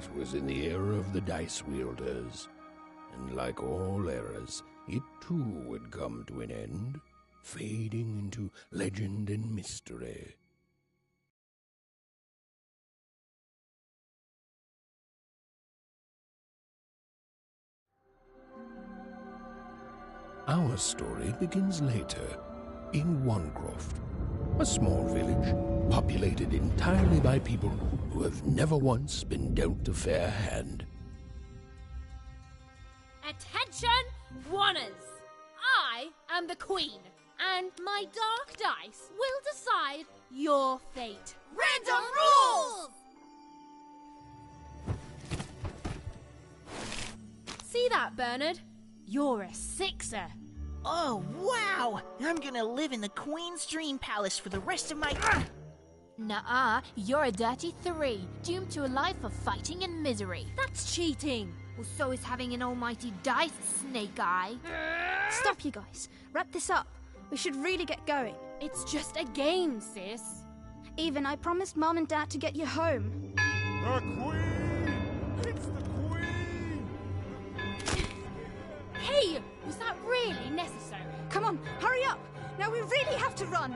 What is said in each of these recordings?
That was in the era of the Dice Wielders. And like all eras, it too would come to an end, fading into legend and mystery. Our story begins later, in Wanecroft, a small village populated entirely by people who have never once been dealt a fair hand. Attention, Wanners! I am the Queen, and my dark dice will decide your fate. Random rules! See that, Bernard? You're a sixer. Oh, wow! I'm gonna live in the Queen's Dream Palace for the rest of my... Nuh-uh, you're a dirty 3, doomed to a life of fighting and misery. That's cheating. Well, so is having an almighty dice, Snake Eye. Stop, you guys. Wrap this up. We should really get going. It's just a game, sis. Even, I promised Mom and Dad to get you home. The Queen! It's the Queen! Hey, was that really necessary? Come on, hurry up! Now we really have to run!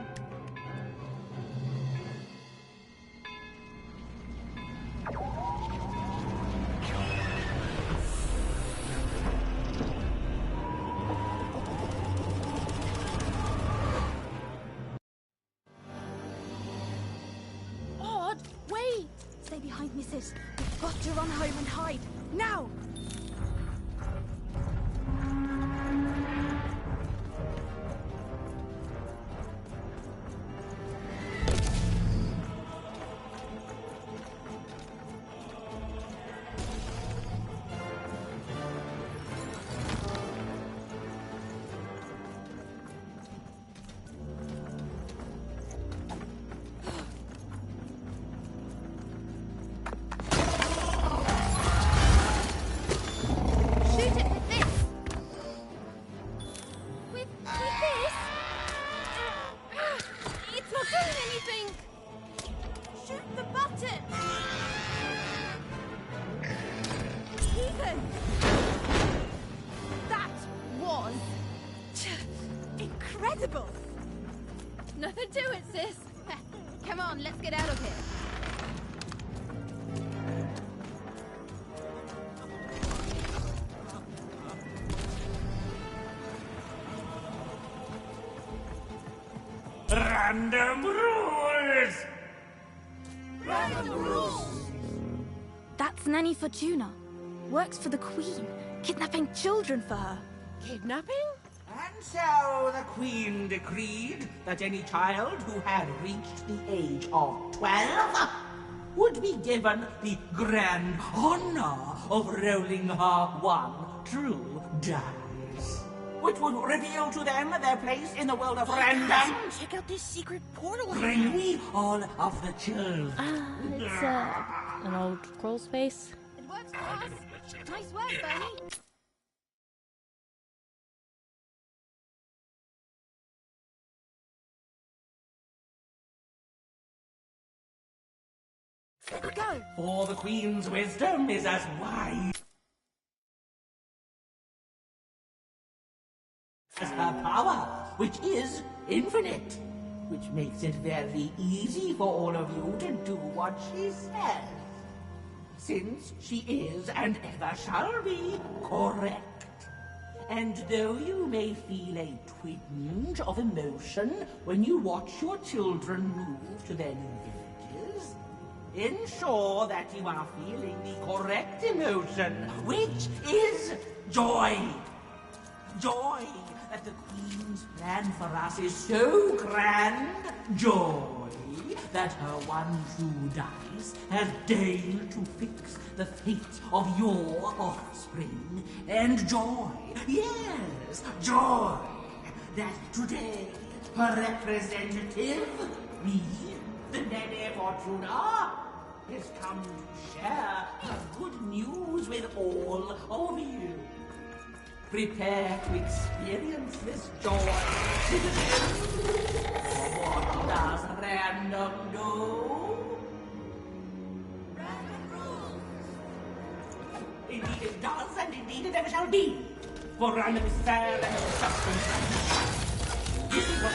Odd, wait! Stay behind me, sis. We've got to run home and hide. Now! Incredible! Nothing to it, sis. Come on, let's get out of here. Random rules! Random rules! That's Nanny Fortuna. Works for the Queen, kidnapping children for her. Kidnapping? And so the Queen decreed that any child who had reached the age of 12 would be given the grand honor of rolling her one true dice, which would reveal to them their place in the world of random. Check out this secret portal. Bring me all of the children. It's an old crawl's face. It works for us. Nice work, Bernie. Go! For the Queen's wisdom is as wise as her power, which is infinite, which makes it very easy for all of you to do what she says, since she is and ever shall be correct. And though you may feel a twinge of emotion when you watch your children move to their new villages, ensure that you are feeling the correct emotion, which is joy. Joy that the Queen's plan for us is so grand. Joy that her one true dice has deigned to fix the fate of your offspring. And joy, yes, joy, that today her representative, me, the Nene Fortuna, has come to share her good news with all of you. Prepare to experience this joy, citizens. For what does random do? Random rules! Indeed it does, and indeed it ever shall be. For Rhyme is fair and substance. This is what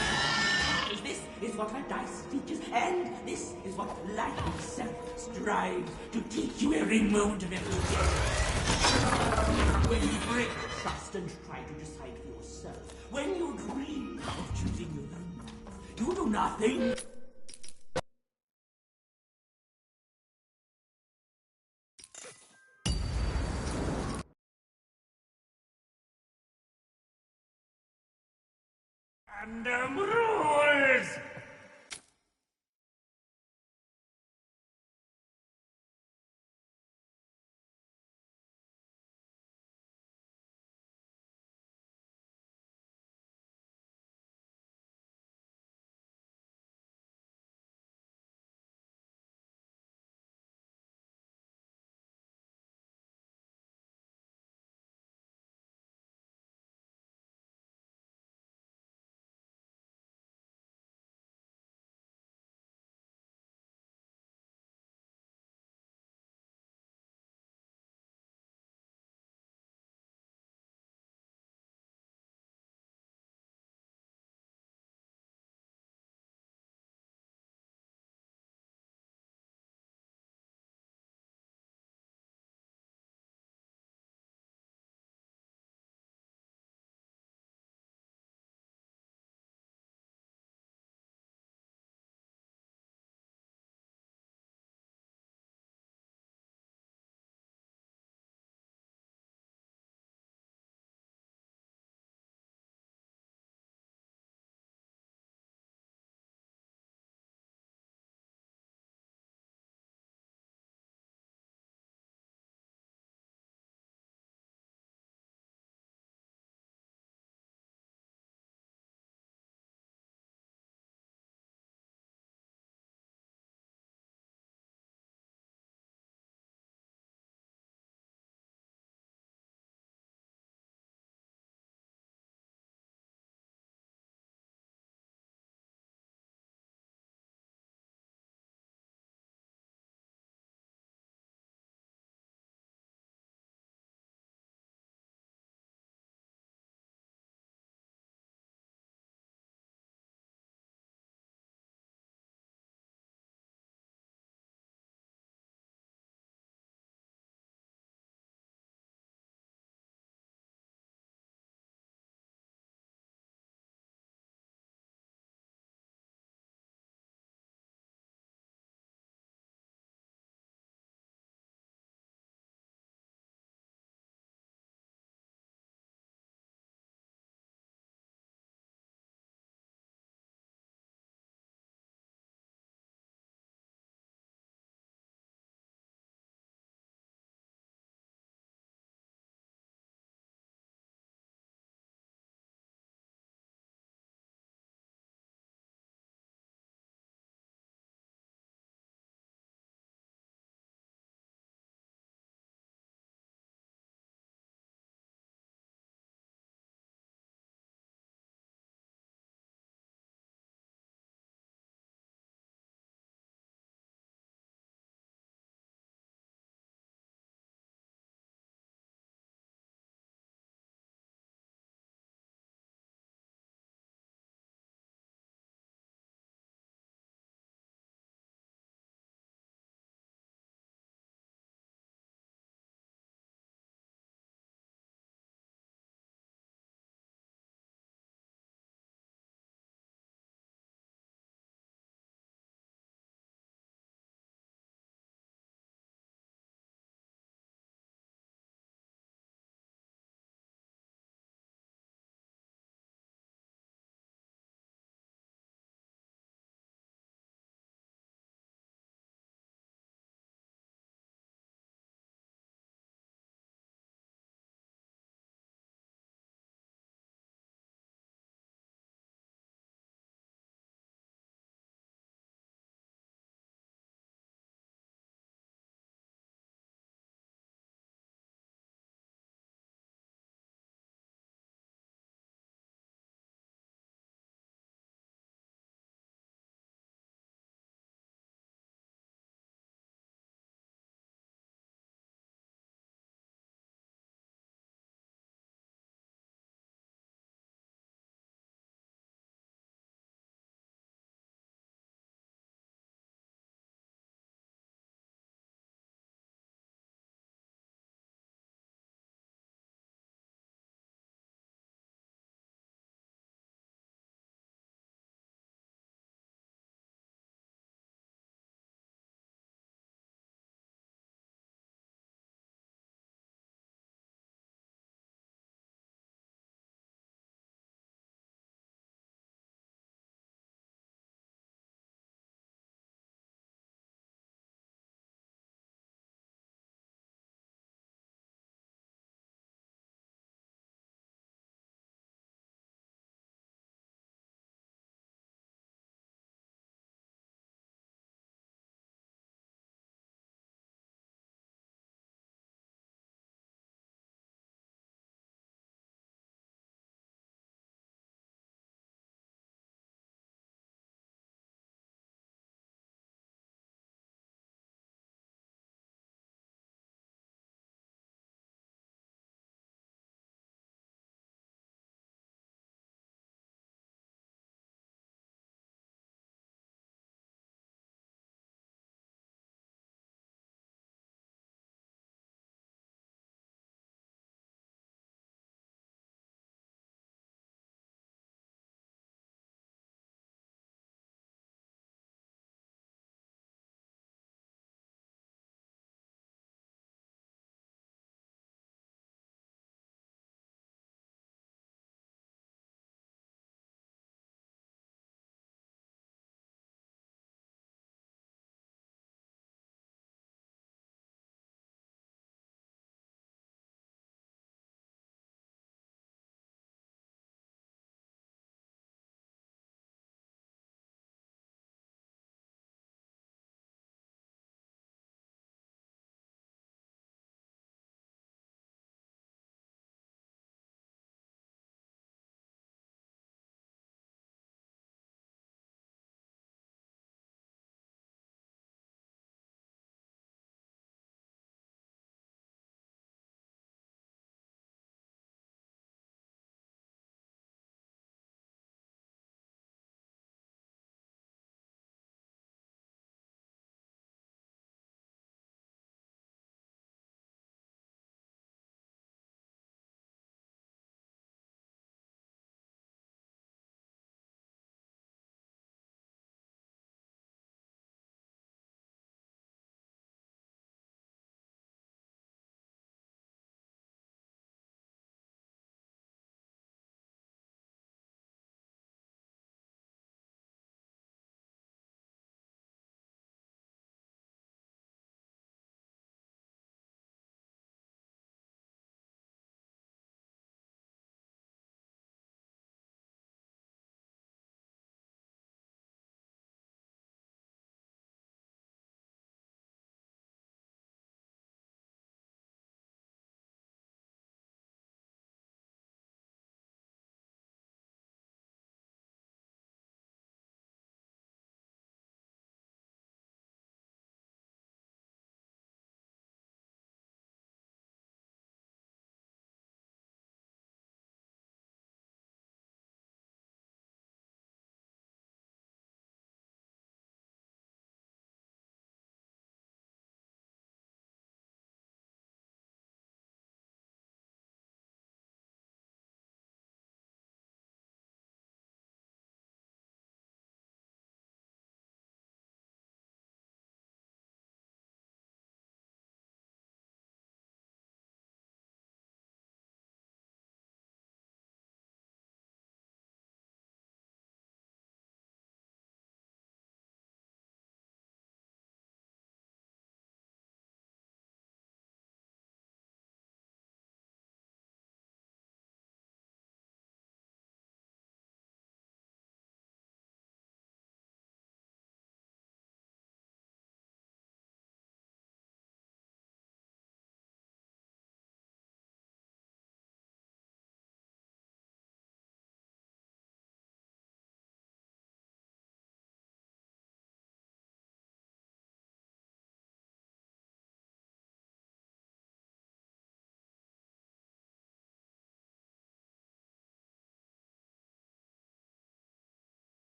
this is what her dice teaches, and this is what life itself strives to teach you every moment of every day. When you break trust and try to decide for yourself, when you dream of choosing your own path, you do nothing. Random rules!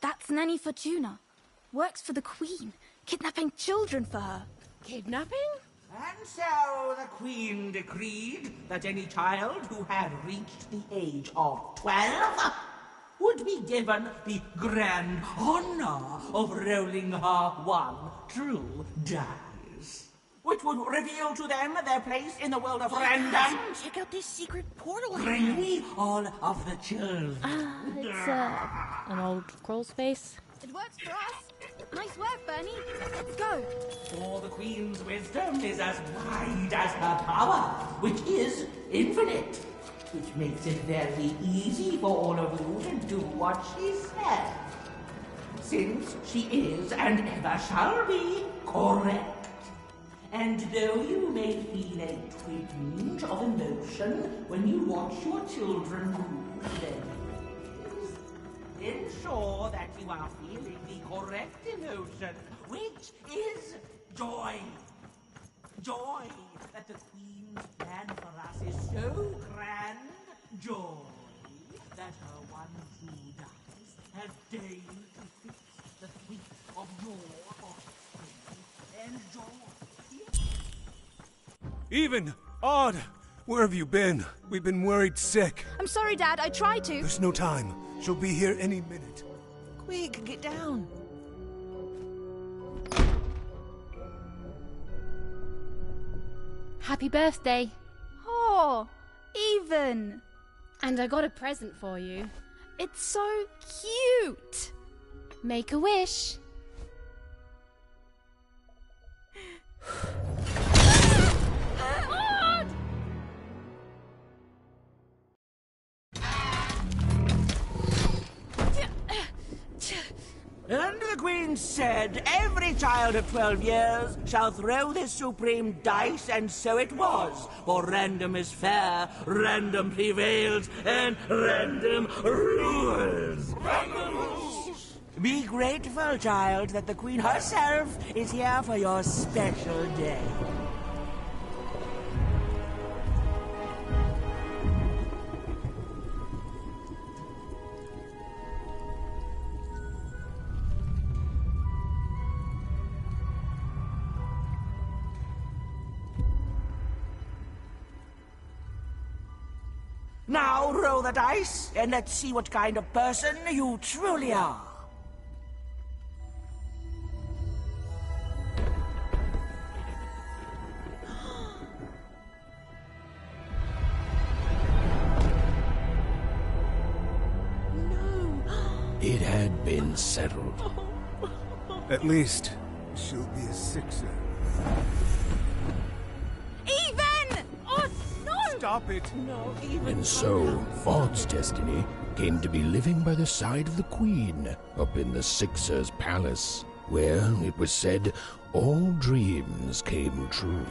That's Nanny Fortuna. Works for the Queen, kidnapping children for her. Kidnapping? And so the Queen decreed that any child who had reached the age of 12 would be given the grand honor of rolling her one true dice, which would reveal to them their place in the world of random. Check out this secret portal. Bring me all of the children. It's an old crawl space. It works for us. Nice work, Bernie. Let's go. For the Queen's wisdom is as wide as her power, which is infinite, which makes it very easy for all of you to do what she says, since she is and ever shall be correct. And though you may feel a twinge of emotion when you watch your children lose their ways, ensure that you are feeling the correct emotion, which is joy. Joy that the Queen's plan for us is so grand. Joy that her one true dice has deigned to fix the fate of your offspring. And joy. Even! Odd! Where have you been? We've been worried sick. I'm sorry, Dad. I tried to. There's no time. She'll be here any minute. Quick, get down. Happy birthday. Oh, Even. And I got a present for you. It's so cute. Make a wish. And the Queen said, every child of 12 years shall throw this supreme dice, and so it was. For random is fair, random prevails, and random rules. Random rules! Be grateful, child, that the Queen herself is here for your special day. Now roll the dice, and let's see what kind of person you truly are. It had been settled. At least, she'll be a sixer. Even! Oh, no! Stop it! No, Even. And so, Odd's destiny came to be living by the side of the Queen up in the Sixer's palace, where, it was said, all dreams came true.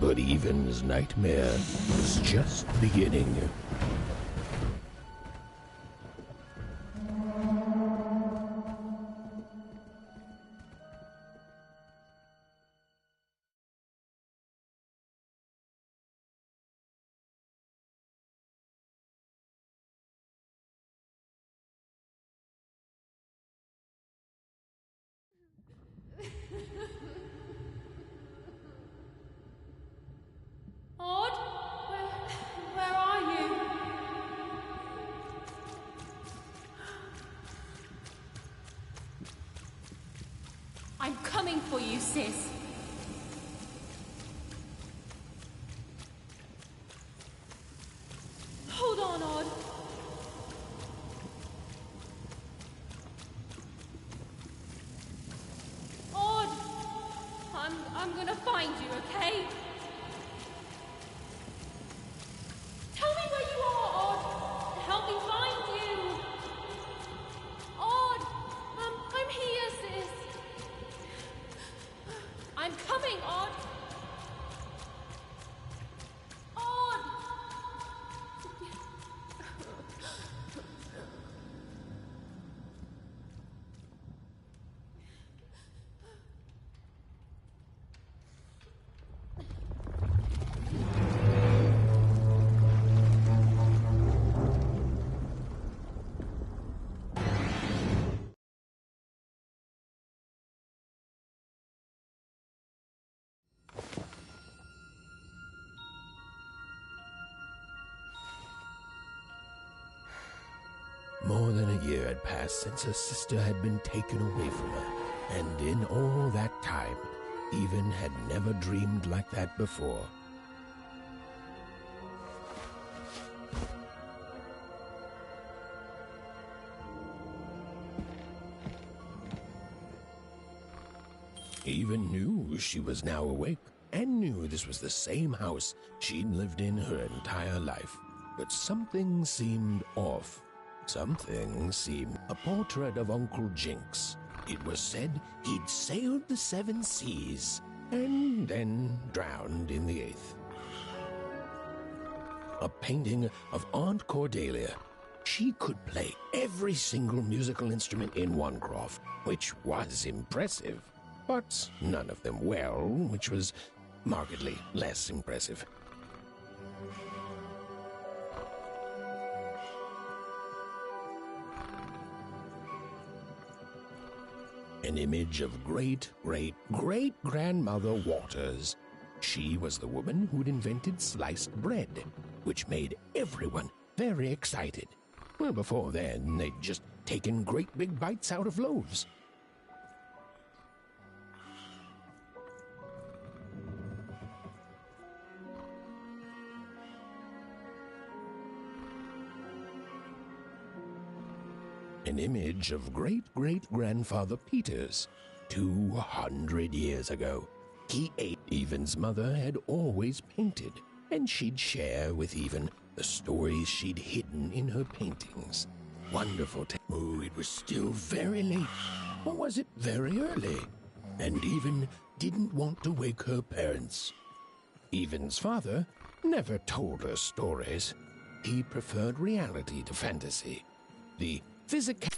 But Even's nightmare was just beginning. Odd? Where are you? I'm coming for you, sis. Hold on, Odd. Odd! I'm gonna find you, okay? Tell me where you are, Odd. Help me find you. Odd, I'm here, sis. I'm coming, Odd. Odd. more than a year had passed since her sister had been taken away from her, and in all that time, Even had never dreamed like that before. Even knew she was now awake, and knew this was the same house she'd lived in her entire life. But something seemed off. Something seemed... A portrait of Uncle Jinx. It was said he'd sailed the 7 seas, and then drowned in the 8th. A painting of Aunt Cordelia. She could play every single musical instrument in Wanecroft, which was impressive. But none of them well, which was markedly less impressive. An image of great-great-great-grandmother Waters. She was the woman who'd invented sliced bread, which made everyone very excited. Well, before then, they'd just taken great big bites out of loaves. An image of great-great-grandfather Peters, 200 years ago. He ate. Even's mother had always painted, and she'd share with Even the stories she'd hidden in her paintings. Wonderful. Oh, it was still very late, or was it very early? And Even didn't want to wake her parents. Even's father never told her stories. He preferred reality to fantasy. The physical...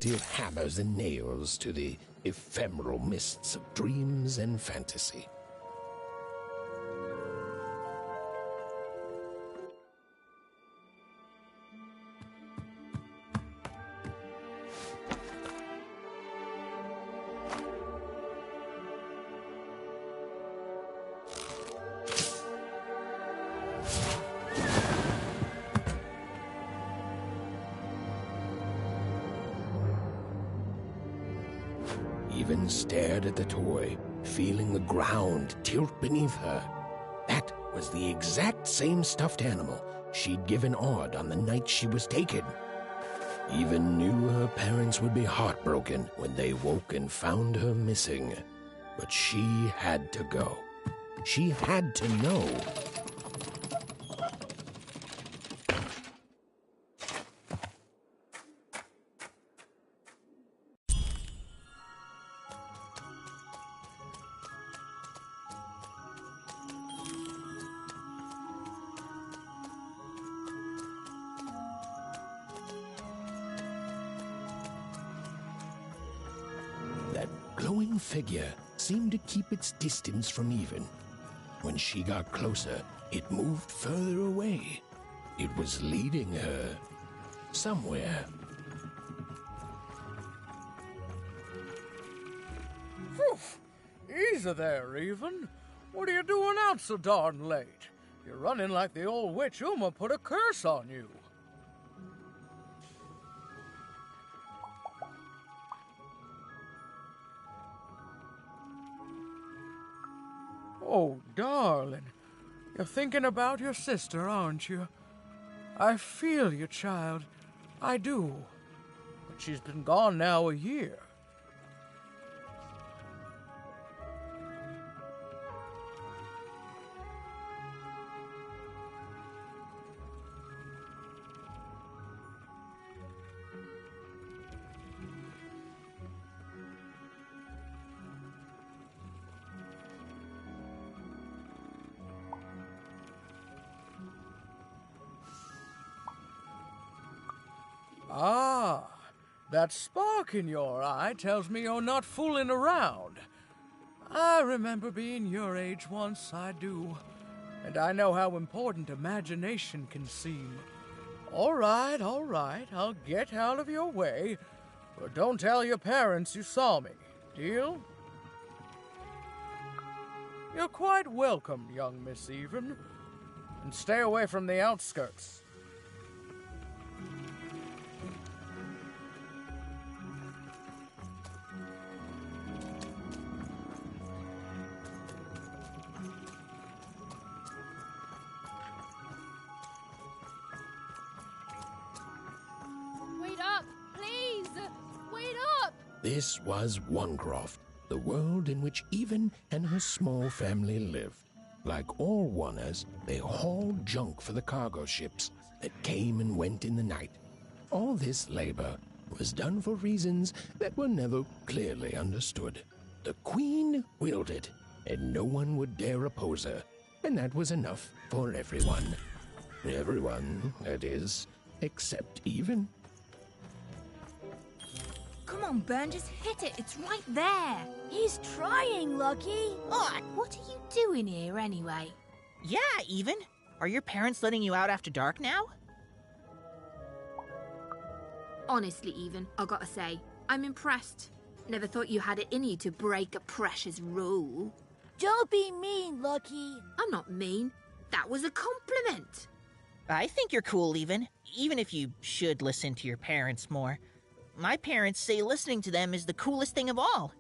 deal hammers and nails to the ephemeral mists of dreams and fantasy. Even stared at the toy, feeling the ground tilt beneath her. That was the exact same stuffed animal she'd given Odd on the night she was taken. Even knew her parents would be heartbroken when they woke and found her missing. But she had to go. She had to know. moving figure seemed to keep its distance from Even. When she got closer, it moved further away. It was leading her somewhere. Phew! Easy there, Even. What are you doing out so darn late? You're running like the old witch Uma put a curse on you. Oh, darling. You're thinking about your sister, aren't you? I feel you, child. I do. But she's been gone now a year. Ah, that spark in your eye tells me you're not fooling around. I remember being your age once, I do. And I know how important imagination can seem. All right, I'll get out of your way. But don't tell your parents you saw me. Deal? You're quite welcome, young Miss Even. And stay away from the outskirts. Wait up! Please! Wait up! This was Onecroft, the world in which Even and her small family lived. Like all Oners, they hauled junk for the cargo ships that came and went in the night. All this labor was done for reasons that were never clearly understood. The Queen willed it, and no one would dare oppose her, and that was enough for everyone. Everyone, that is, except Even. Come on, Ben, just hit it. It's right there. He's trying, Lucky. What are you doing here anyway? Yeah, Even. Are your parents letting you out after dark now? Honestly, Even, I gotta say, I'm impressed. Never thought you had it in you to break a precious rule. Don't be mean, Lucky. I'm not mean. That was a compliment. I think you're cool, even if you should listen to your parents more. My parents say listening to them is the coolest thing of all.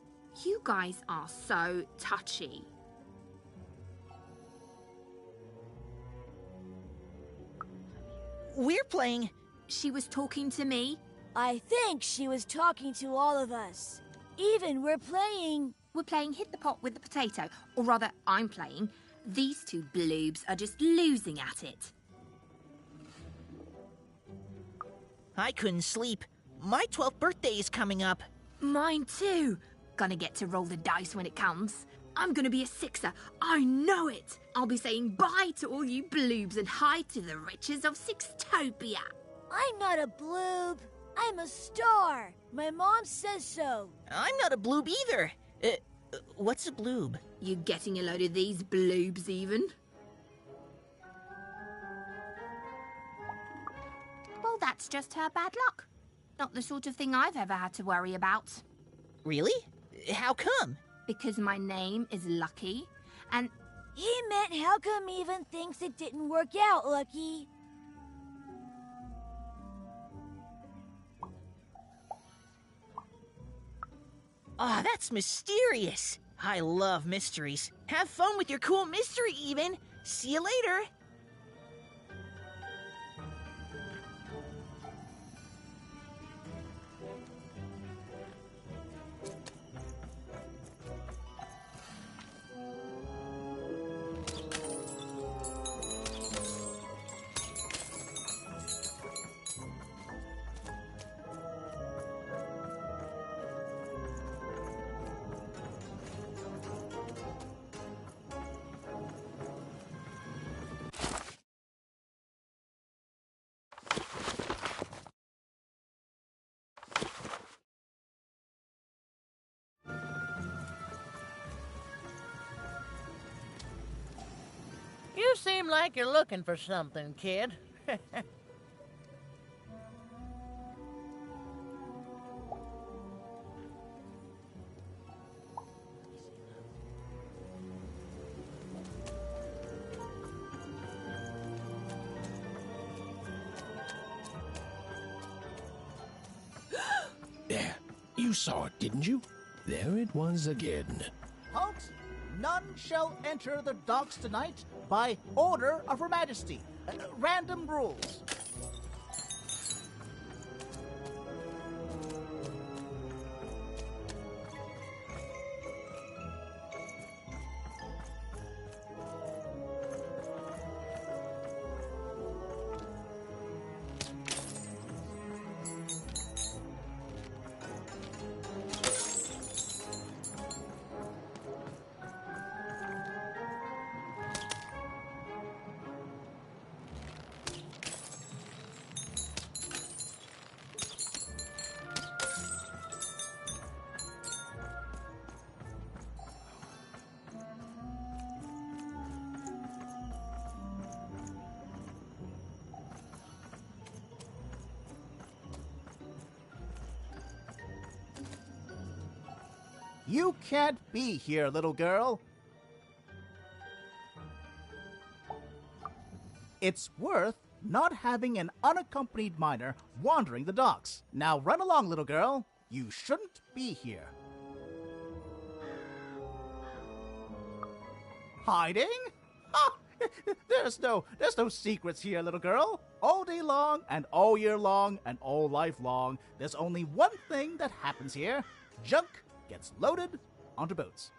You guys are so touchy. We're playing... She was talking to me. I think she was talking to all of us. Even we're playing... We're playing Hit the Pot with the Potato. Or rather, I'm playing. These two bloobs are just losing at it. I couldn't sleep. My 12th birthday is coming up. Mine too. Gonna get to roll the dice when it comes. I'm gonna be a sixer. I know it. I'll be saying bye to all you bloobs and hi to the riches of Sixtopia. I'm not a bloob. I'm a star. My mom says so. I'm not a bloob either. What's a bloob? You getting a load of these bloobs, even? Well, that's just her bad luck. Not the sort of thing I've ever had to worry about. Really? How come? Because my name is Lucky, and... He meant how come Even thinks it didn't work out, Lucky? Ah, that's mysterious. I love mysteries. Have fun with your cool mystery, Even. See you later. seem like you're looking for something, kid. There, you saw it, didn't you? There it was again. Halt! None shall enter the docks tonight by order of Her Majesty. Random rules. You can't be here, little girl. It's worth not having an unaccompanied minor wandering the docks. Now run along, little girl. You shouldn't be here. Hiding? Ah, there's no secrets here, little girl. All day long and all year long and all life long, there's only one thing that happens here. Junk gets loaded onto boats.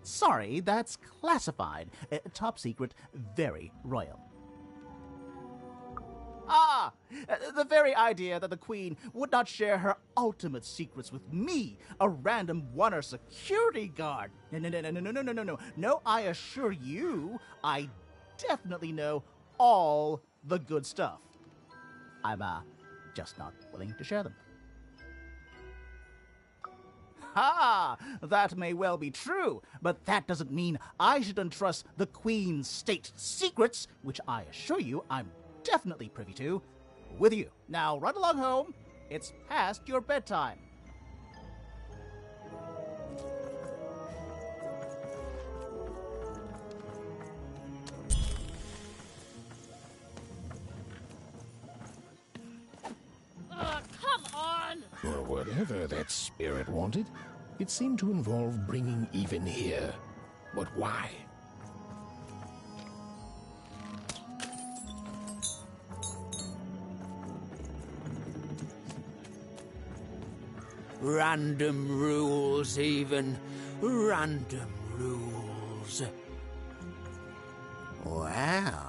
Sorry, that's classified. Top secret, very royal. Ah! The very idea that the Queen would not share her ultimate secrets with me, a random Wunner security guard. No. No, I assure you, I definitely know all the good stuff. I'm, just not willing to share them. Ha! That may well be true, but that doesn't mean I should entrust the Queen's state secrets, which I assure you I'm definitely privy to, with you. Now run along home. It's past your bedtime. Come on! Or whatever that spirit wanted. It seemed to involve bringing Even here. But why? Random rules, Even. Random rules. Well.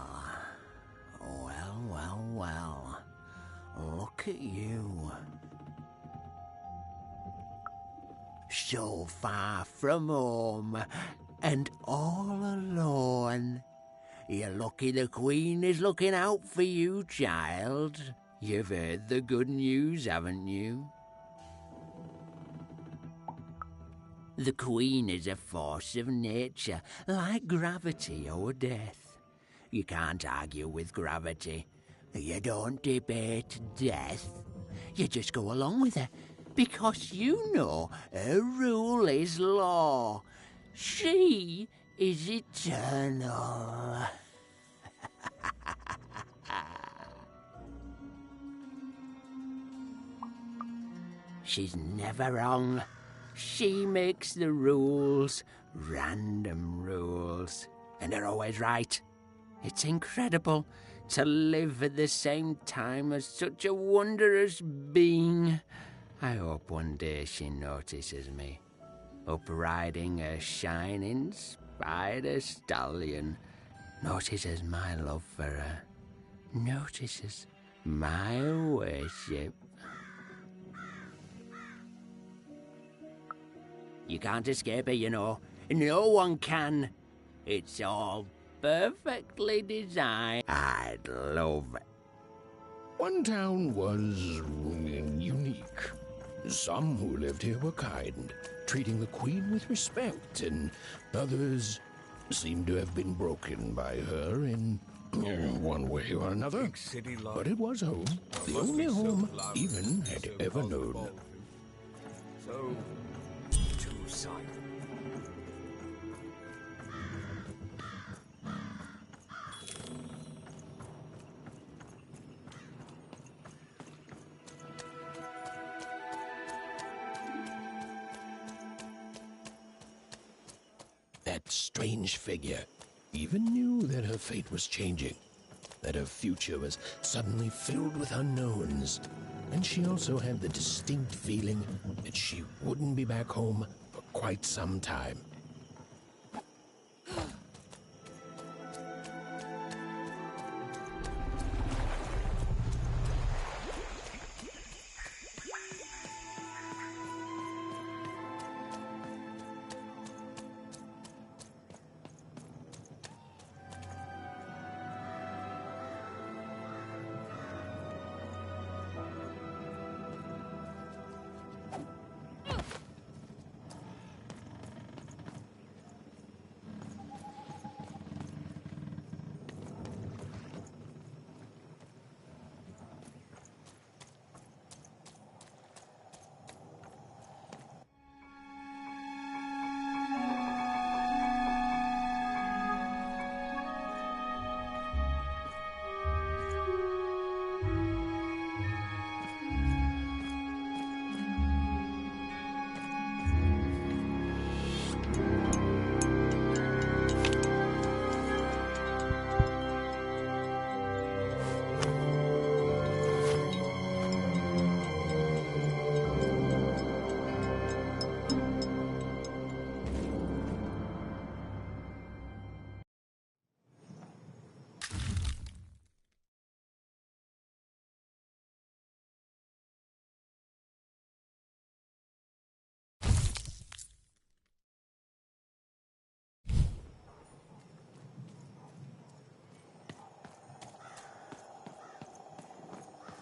Look at you. So far from home, and all alone. You're lucky the Queen is looking out for you, child. You've heard the good news, haven't you? The Queen is a force of nature, like gravity or death. You can't argue with gravity. You don't debate death. You just go along with her, because you know her rule is law. She is eternal. She's never wrong. She makes the rules, random rules, and they're always right. It's incredible to live at the same time as such a wondrous being. I hope one day she notices me, up riding a shining spider stallion, notices my love for her, notices my worship. You can't escape her, you know. No one can. It's all perfectly designed. I'd love it. One town was unique. Some who lived here were kind, treating the queen with respect, and others seemed to have been broken by her in one way or another. But it was home, the only home Even had ever known. So, two-sided. That strange figure even knew that her fate was changing, that her future was suddenly filled with unknowns, and she also had the distinct feeling that she wouldn't be back home for quite some time.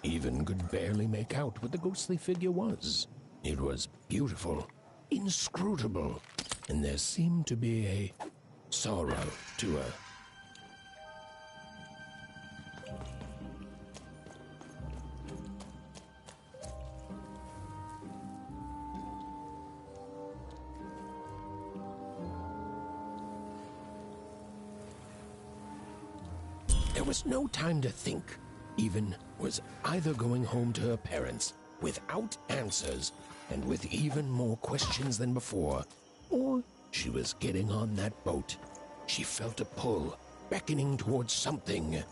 Even could barely make out what the ghostly figure was. It was beautiful, inscrutable, and there seemed to be a sorrow to her. There was no time to think. Even was either going home to her parents without answers and with even more questions than before, or she was getting on that boat. She felt a pull, beckoning towards something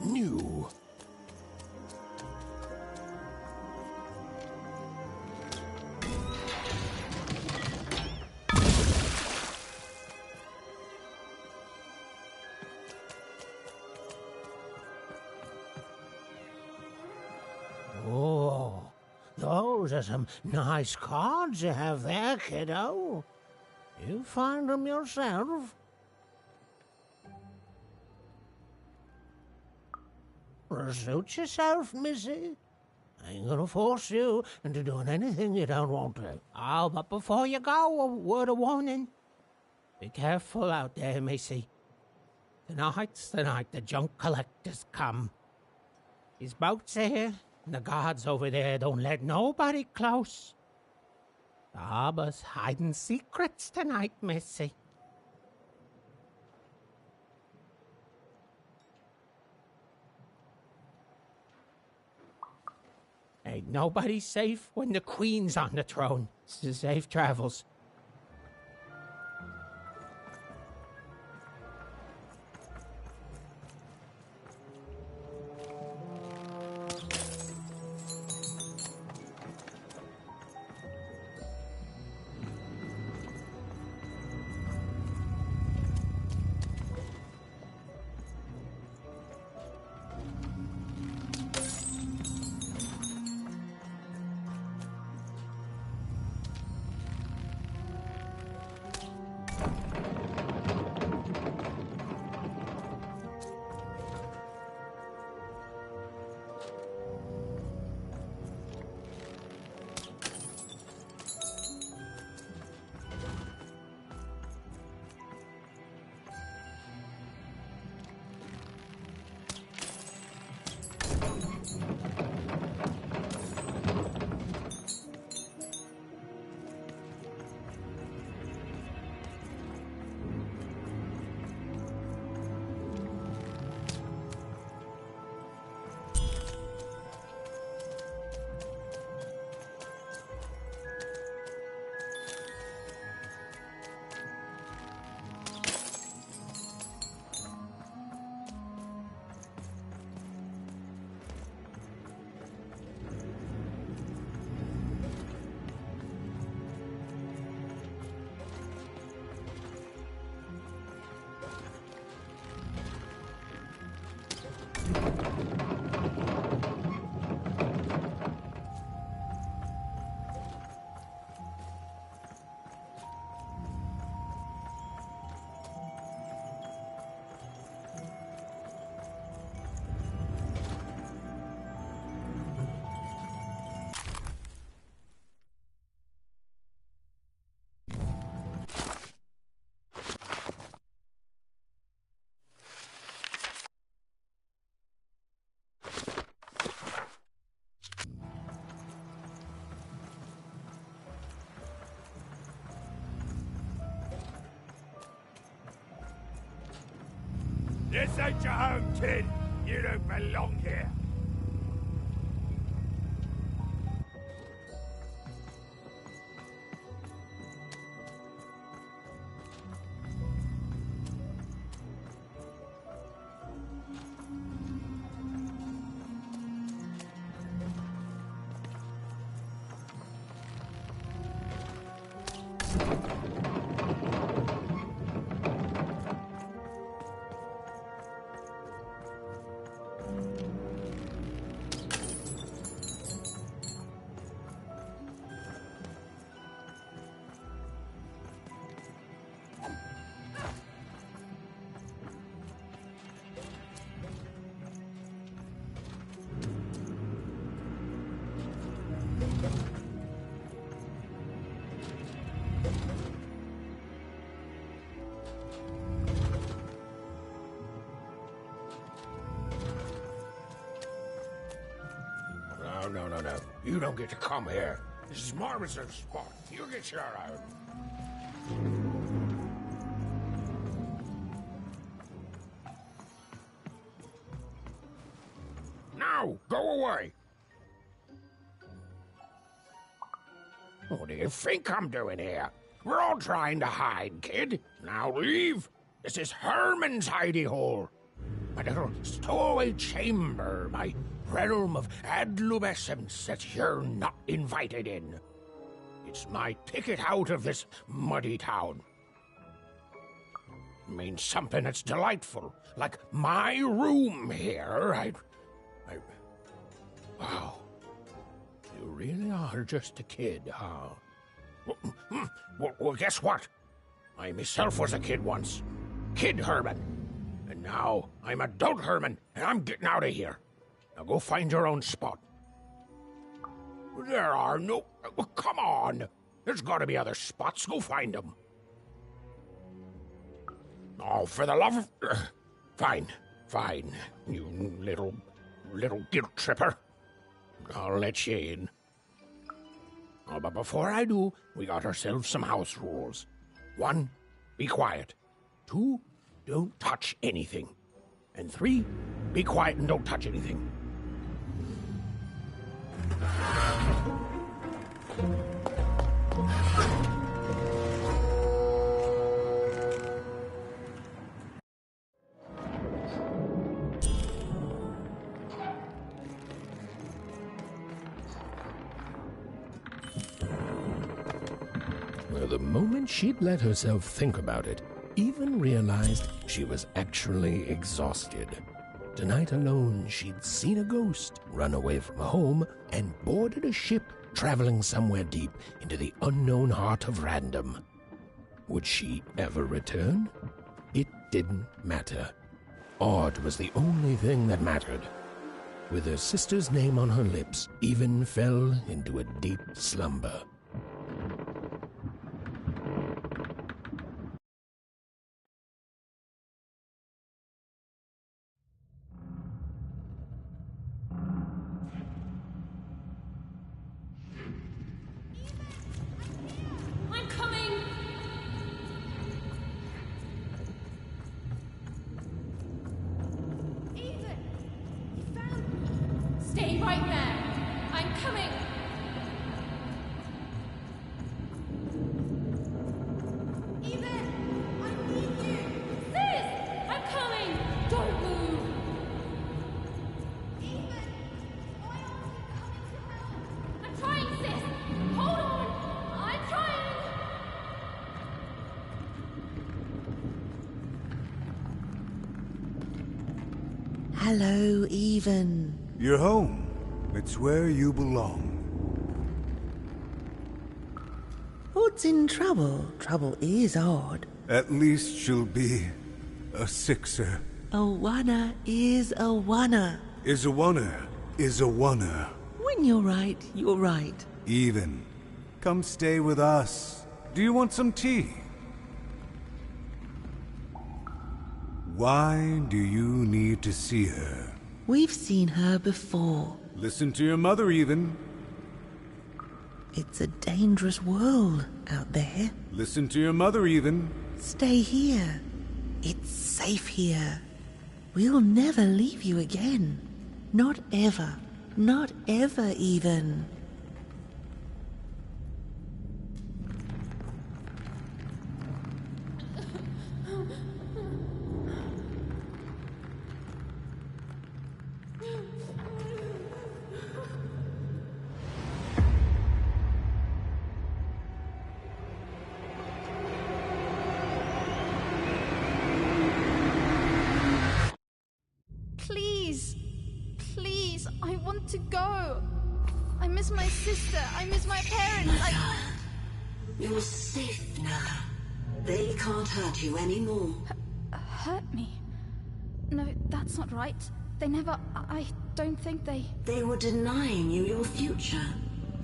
new. Those are some nice cards you have there, kiddo. You find them yourself? Suit yourself, missy. I ain't gonna force you into doing anything you don't want to. Oh, but before you go, a word of warning. Be careful out there, missy. Tonight's the night the junk collectors come. His boat's here. The guards over there don't let nobody close. The harbor's hiding secrets tonight, missy. Ain't nobody safe when the queen's on the throne. Safe travels. This ain't your home, kid. You don't belong here. No. You don't get to come here. This is my reserve spot. You get your out. Now, go away. What do you think I'm doing here? We're all trying to hide, kid. Now leave. This is Herman's hidey hole. My little stowaway chamber, my realm of adlubescence that you're not invited in. It's my ticket out of this muddy town. It means something that's delightful, like my room here. Wow. You really are just a kid, huh? Well, guess what? I myself was a kid once. Kid Herman. And now I'm adult Herman, and I'm getting out of here. Now go find your own spot. There are no... Come on! There's gotta be other spots. Go find them. Oh, for the love of... Fine. You little guilt tripper. I'll let you in. Oh, but before I do, we got ourselves some house rules. 1, be quiet. 2, don't touch anything. And 3, be quiet and don't touch anything. Well, the moment she'd let herself think about it, Even realized she was actually exhausted. Tonight alone, she'd seen a ghost, run away from home, and boarded a ship traveling somewhere deep into the unknown heart of Random. Would she ever return? It didn't matter. Odd was the only thing that mattered. With her sister's name on her lips, Even fell into a deep slumber. I'm coming! Even! You found me! Stay right there! I'm coming! Even! I need you! Sis! I'm coming! Don't move! Even! Why aren't you coming to help? I'm trying, sis! Hold on! I'm trying! Hello, Even. You're home. It's where you belong. Odd's in trouble. Trouble is odd. At least she'll be a sixer. A wanna is a wanna. Is a oneer. Is a oneer. When you're right, you're right. Even. Come stay with us. Do you want some tea? Why do you need to see her? We've seen her before. Listen to your mother, Even. It's a dangerous world out there. Listen to your mother, Even. Stay here. It's safe here. We'll never leave you again. Not ever. Not ever, even. Please. Please, I want to go. I miss my sister. I miss my parents. You're safe now. They can't hurt you anymore. Hurt me? No, that's not right. They never... I don't think they... They were denying you your future,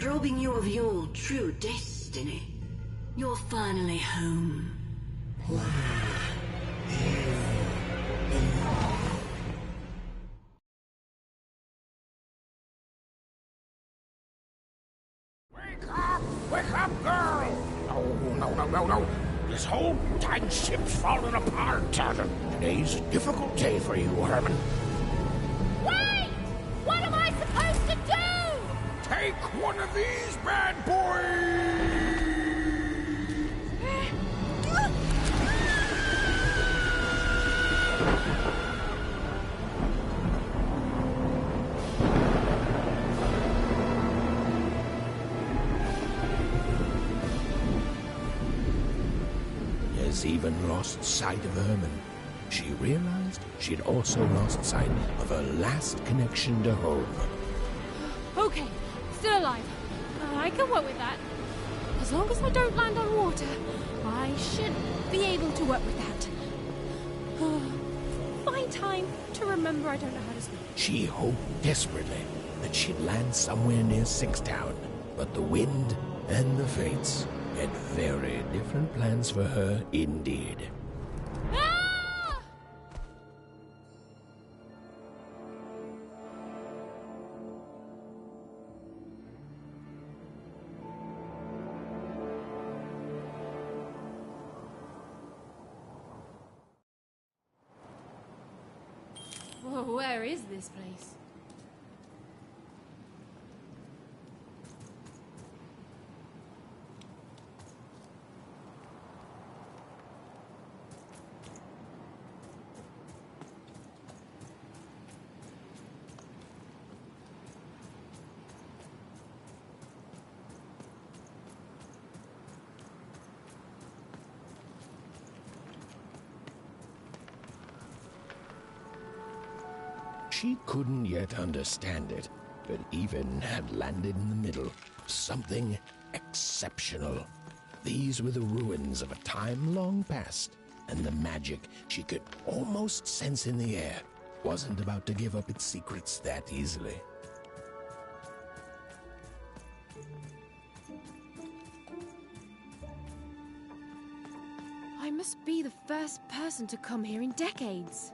robbing you of your true destiny. You're finally home. Wake up, girl! No. This whole dang ship's falling apart. Today's a difficult day for you, Herman. Wait! What am I supposed to do? Take one of these bad boys! Even lost sight of Herman. She realized she'd also lost sight of her last connection to home. Okay, still alive. I can work with that. As long as I don't land on water, I should be able to work with that. Find time to remember I don't know how to swim. She hoped desperately that she'd land somewhere near Sixtown, but the wind and the fates had very different plans for her indeed. Ah! Whoa, where is this place? She couldn't yet understand it, but Even had landed in the middle of something exceptional. These were the ruins of a time long past, and the magic she could almost sense in the air wasn't about to give up its secrets that easily. I must be the first person to come here in decades.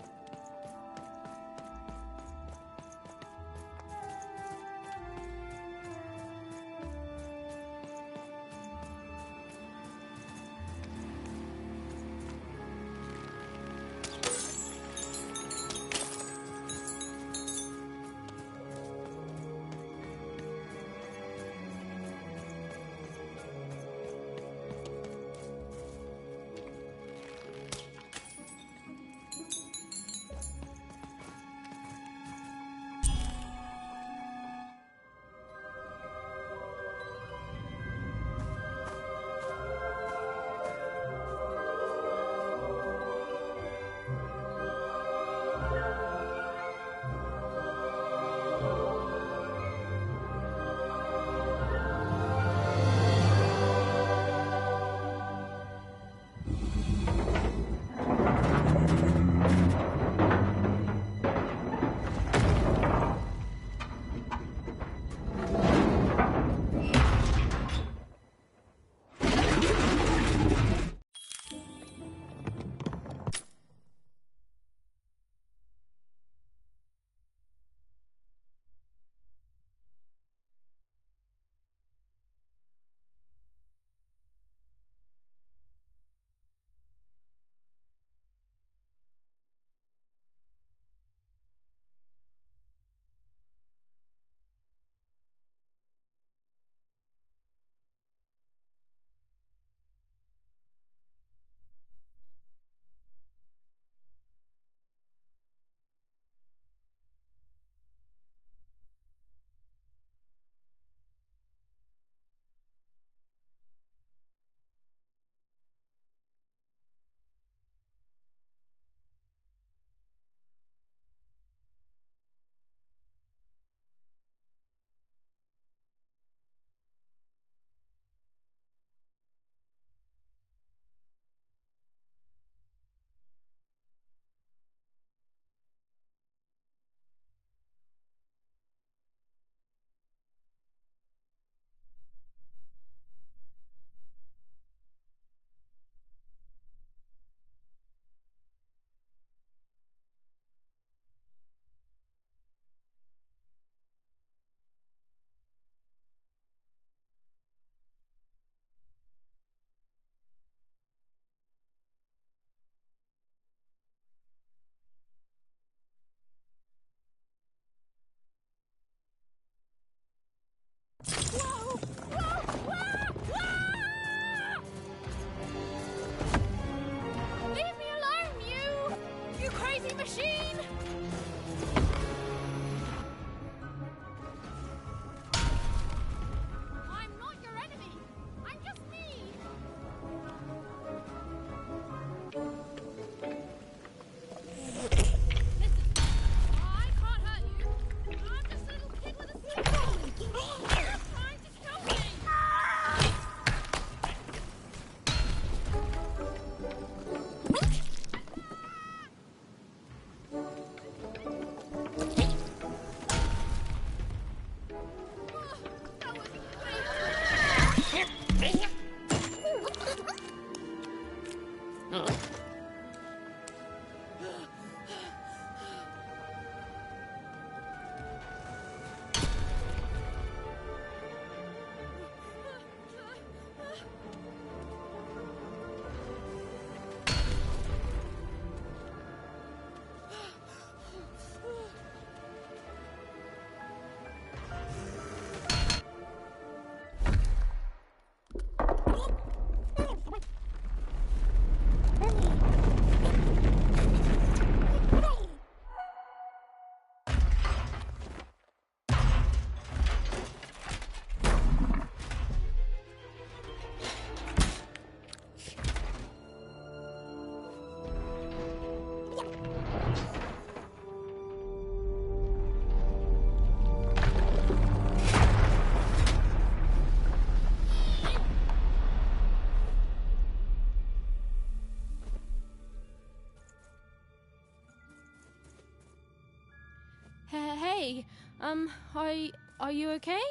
Hey, are you okay?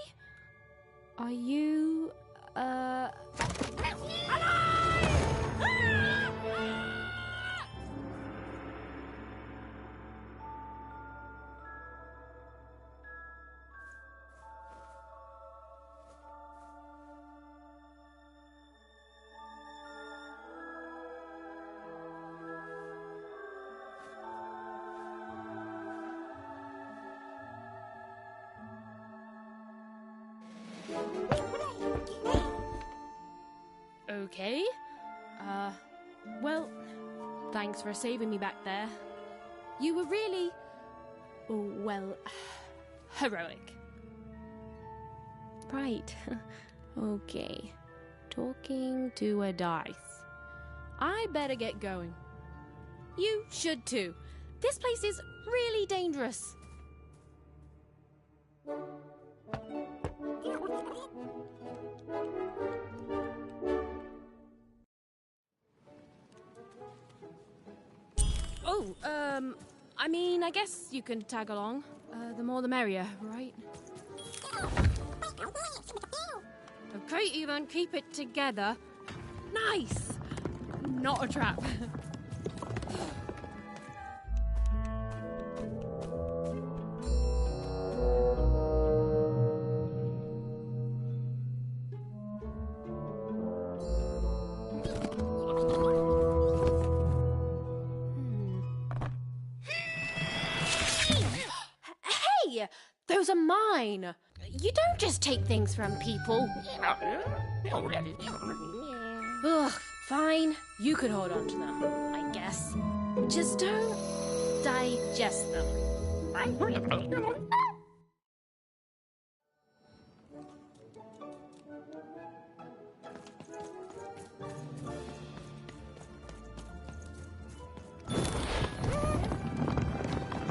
Are you, okay. Well, thanks for saving me back there. You were really, well, heroic. Right. Okay. Talking to a dice. I better get going. You should too. This place is really dangerous. Oh, I mean, I guess you can tag along. The more the merrier, right? Okay, Ethan, keep it together. Nice! Not a trap. Hey! Those are mine! You don't just take things from people. Ugh, fine. You could hold on to them, I guess. Just don't digest them.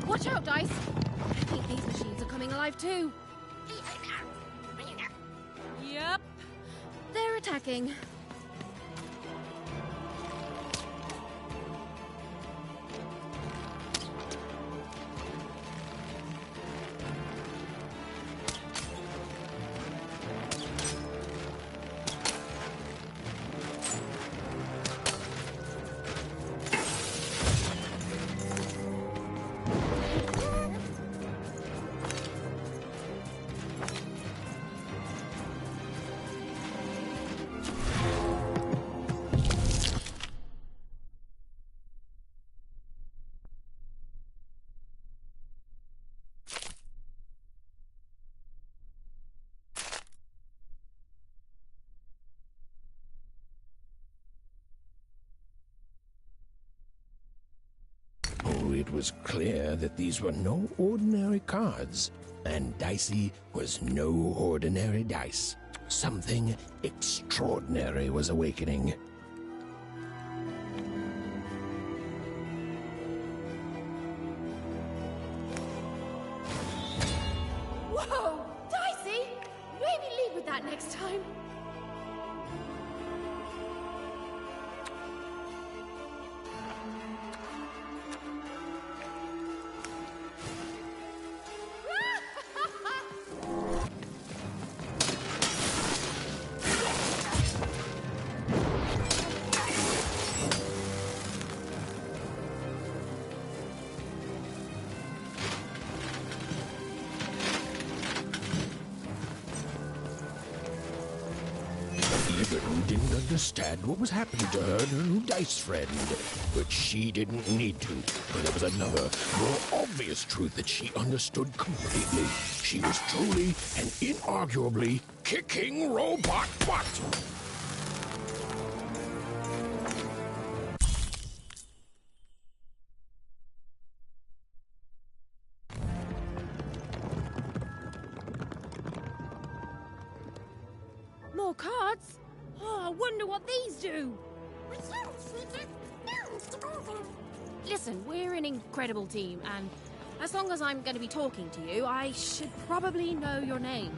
Watch out, Dice! I think these machines are coming alive too. Yep. They're attacking. It was clear that these were no ordinary cards, and Dicey was no ordinary dice. Something extraordinary was awakening. Whoa! Dicey! Maybe lead with that next time. Even didn't understand what was happening to her and her new dice friend. But she didn't need to, for there was another, more obvious truth that she understood completely. She was truly and inarguably kicking robot butt. More cards? Oh, I wonder what these do. Listen, we're an incredible team, and as long as I'm going to be talking to you, I should probably know your name.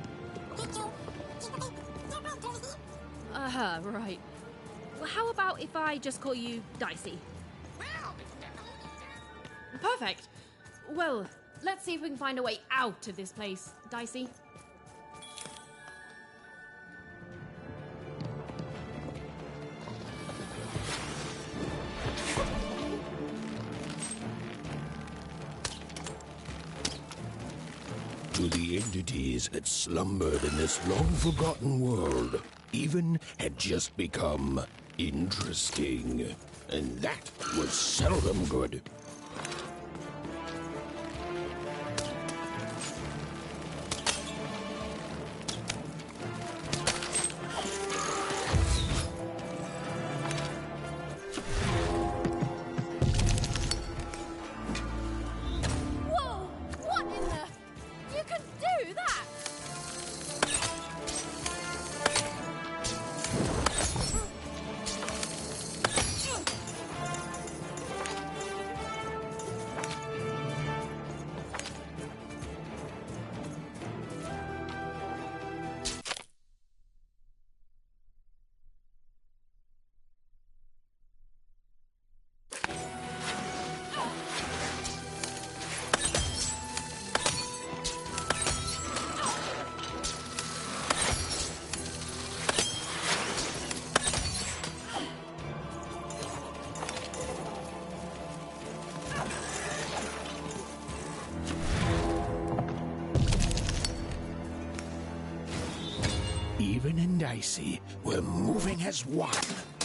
Right. Well, how about if I just call you Dicey? Perfect. Well, let's see if we can find a way out of this place, Dicey. To the entities that slumbered in this long-forgotten world, even had just become interesting. And that was seldom good. Whoa! What in the... You can do that! Even and Dicey were moving as one,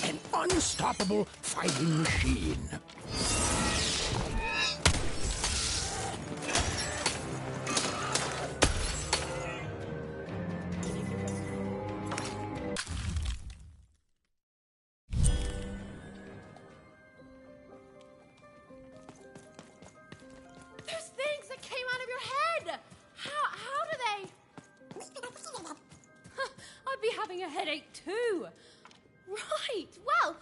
an unstoppable fighting machine. Those things that came out of your head! How do they... I'd be having a headache too. Right, well,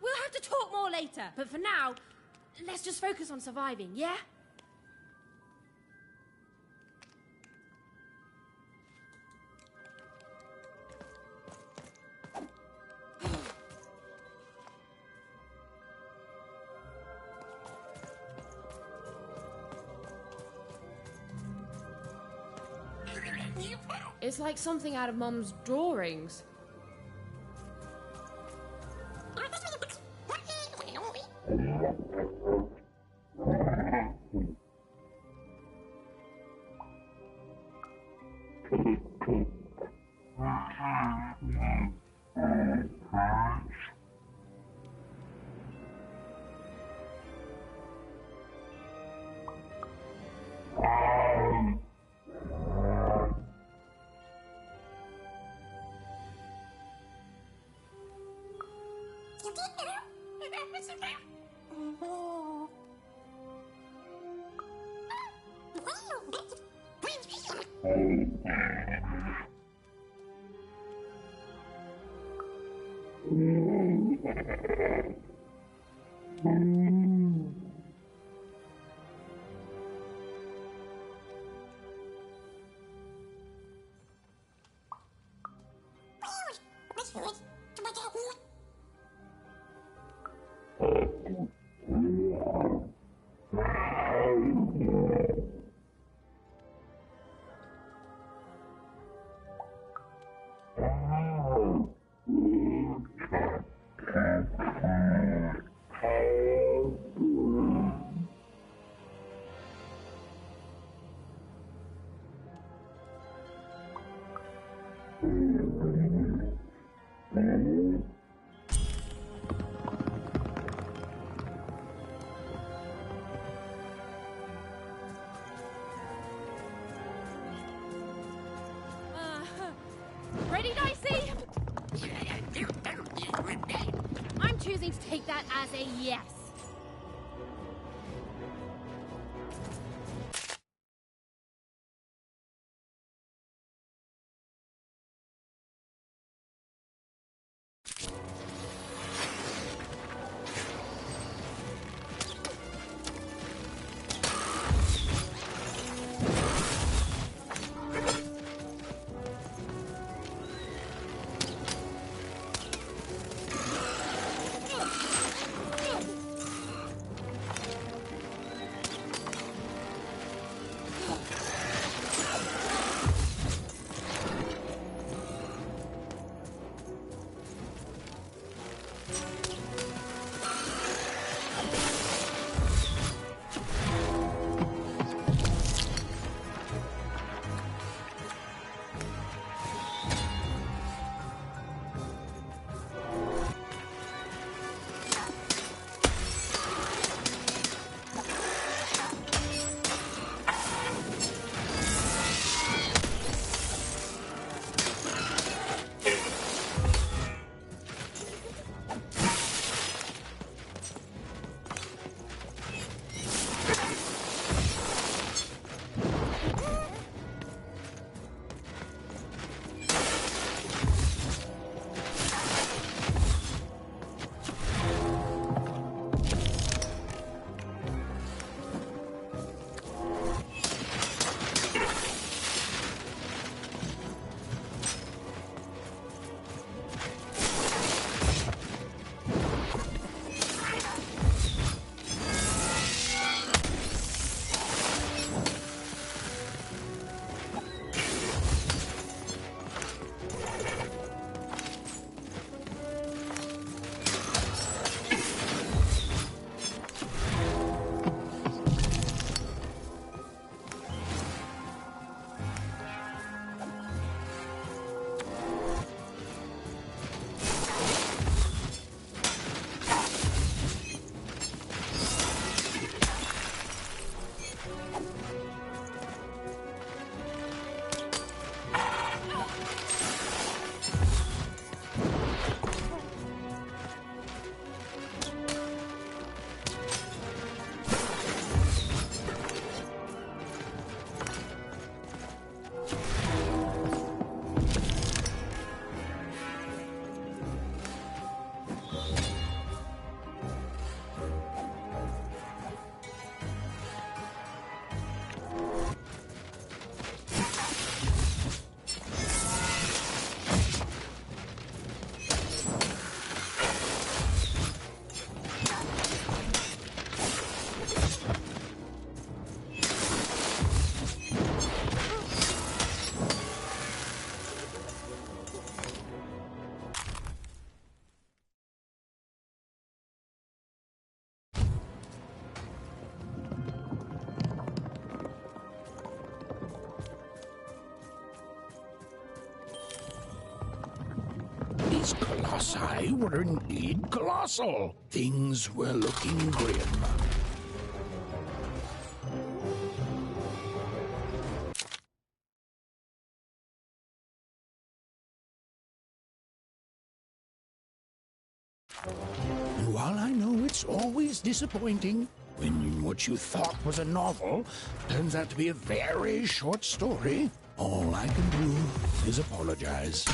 we'll have to talk more later. But for now, let's just focus on surviving, yeah? It's like something out of Mum's drawings. Ready, Dicey? I'm choosing to take that as a yes. These colossi were indeed colossal. Things were looking grim. And while I know it's always disappointing when what you thought was a novel turns out to be a very short story, all I can do is apologize.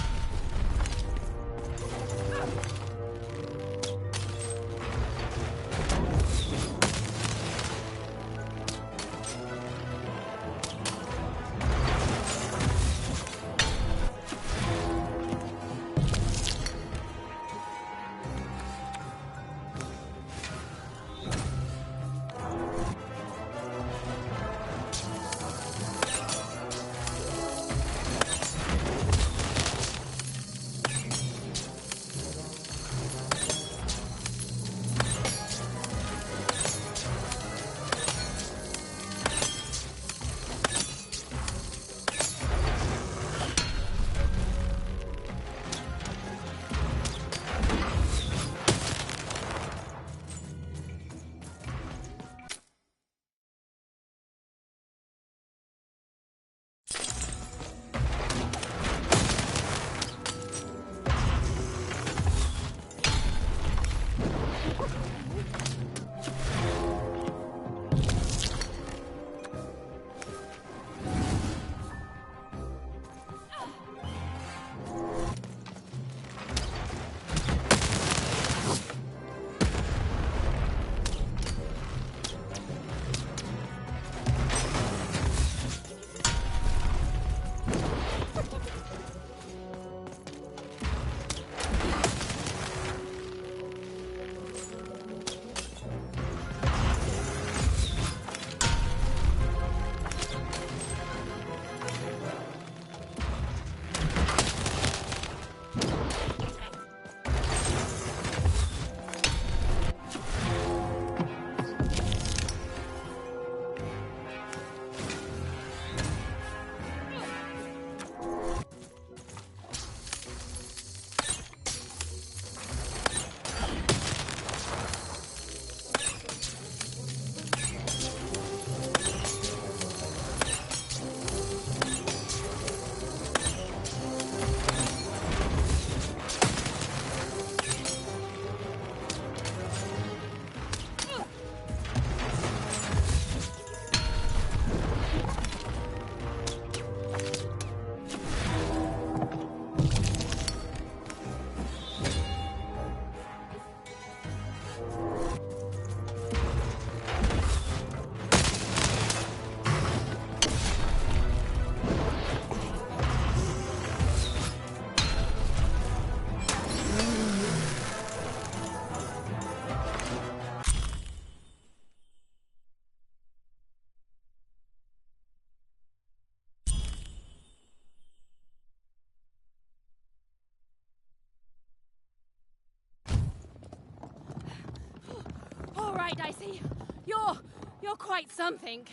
right, Dicey. You're quite something.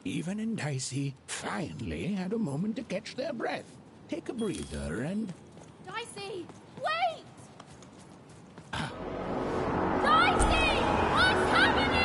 Even and Dicey finally had a moment to catch their breath, take a breather, and... Dicey, wait! Dicey! What's happening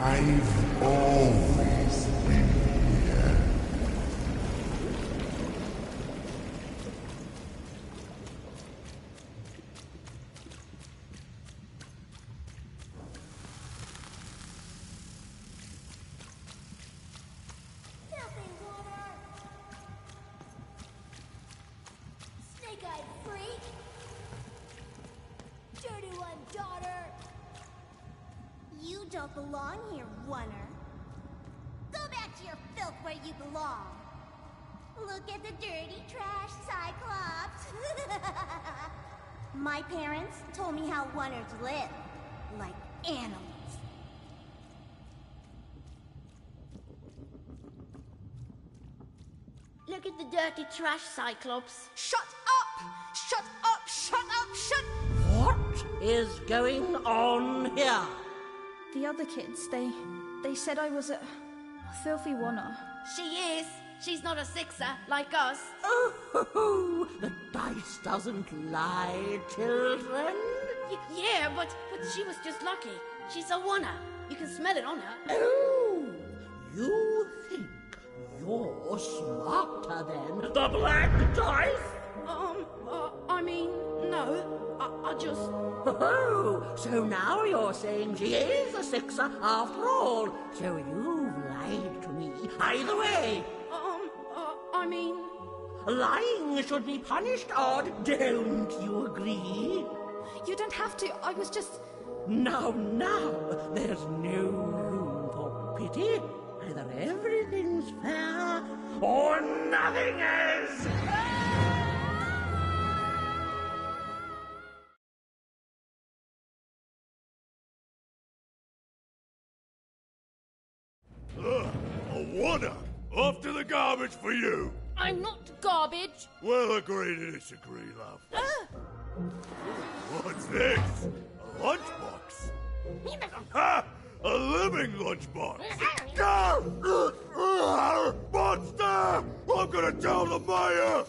I've always been here. Snake-eyed freak! Dirty one, daughter! You don't belong here, Oner. Go back to your filth where you belong. Look at the dirty trash, Cyclops. My parents told me how Oners live. Like animals. Look at the dirty trash, Cyclops. Shut up! Shut up! Shut up! Shut... What is going on here? The other kids, they said I was a filthy Oner. She is. She's not a sixer, like us. Oh, the dice doesn't lie, children. Yeah, but she was just lucky. She's a Oner. You can smell it on her. Oh, you think you're smarter than the black dice? I mean, no. I just... Oh, so now you're saying she is a sixer after all. So you've lied to me. Either way. I mean... Lying should be punished, Odd. Don't you agree? You don't have to. I was just... Now, there's no room for pity. Either everything's fair or nothing is. A Oner! Off to the garbage for you! I'm not garbage. We'll agree to disagree, love. What's this? A lunchbox? Ha! A living lunchbox! Monster! I'm gonna tell the mayor!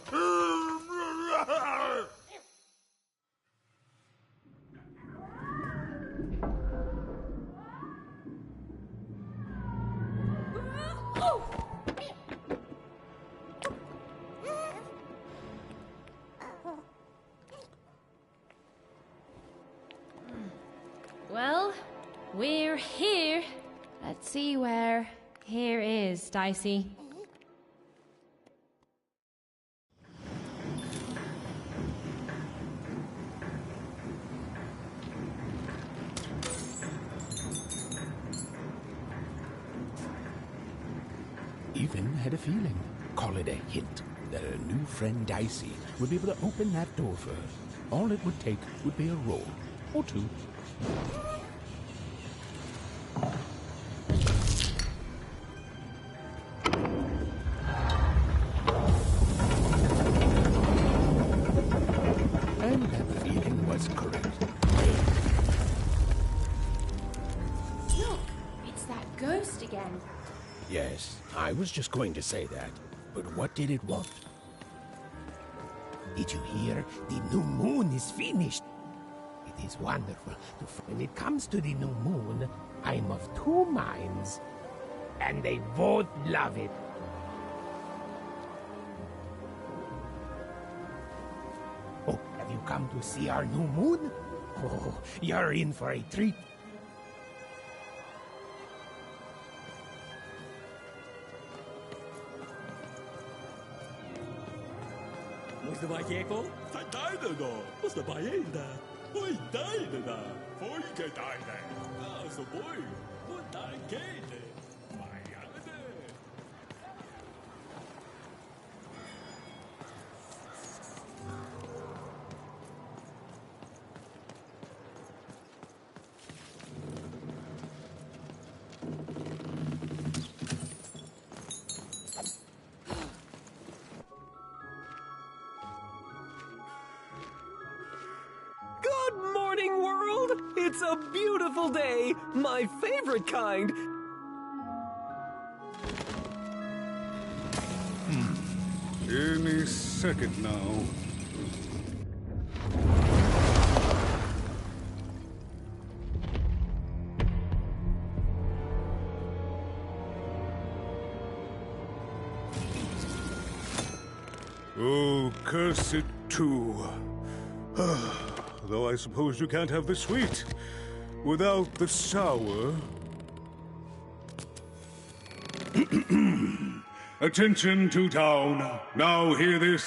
Well, we're here. Let's see where here is, Dicey. had a feeling, call it a hint, that her new friend Dicey would be able to open that door for her. All it would take would be a roll or two. And that feeling was correct. Look, it's that ghost again. Yes, I was just going to say that. But what did it want? Did you hear? The new moon is finished. It is wonderful. When it comes to the new moon, I'm of two minds. And they both love it. Oh, have you come to see our new moon? Oh, you're in for a treat. Måste vara Gekko? Tajda då! Måste vara Jada! Oj, tajda! Folke tajda! Alltså, boy! Vad tajda! Good morning, world! It's a beautiful day, my favorite kind. Any second now. Oh, curse it too. Though I suppose you can't have the sweet without the sour. Attention to town. Now hear this.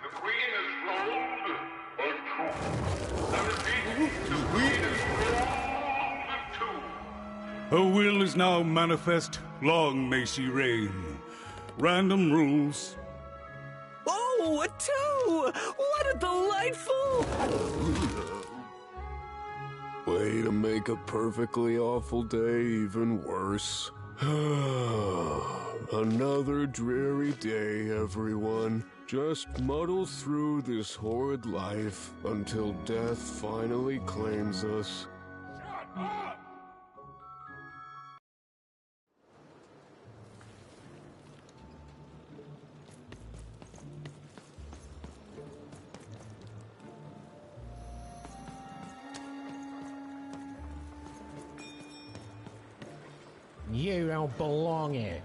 The Queen is rolled of two. I repeat, the Queen is rolled of two. Her will is now manifest. Long may she reign. Random rules. Oh, a two! What a delightful... Way to make a perfectly awful day even worse. Another dreary day, everyone. Just muddle through this horrid life until death finally claims us. You don't belong here.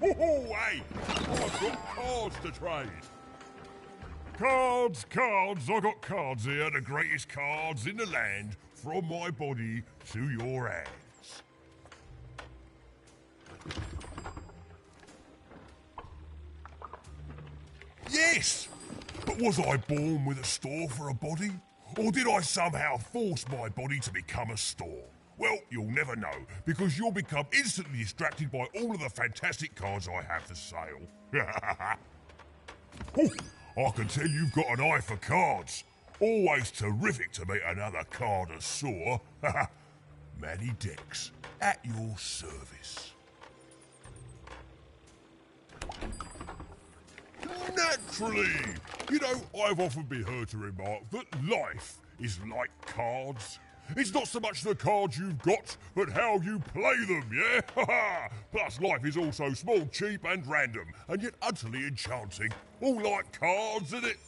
Oh, hey! I've got cards to trade. Cards, cards. I got cards here, the greatest cards in the land, from my body to your hands. Yes! But was I born with a store for a body? Or did I somehow force my body to become a store? Well, you'll never know, because you'll become instantly distracted by all of the fantastic cards I have for sale. Oh, I can tell you've got an eye for cards. Always terrific to meet another connoisseur. Manny Dex, at your service. Naturally! You know, I've often been heard to remark that life is like cards. It's not so much the cards you've got, but how you play them, yeah? Ha ha! Plus, life is also small, cheap, and random, and yet utterly enchanting. All like cards, isn't it?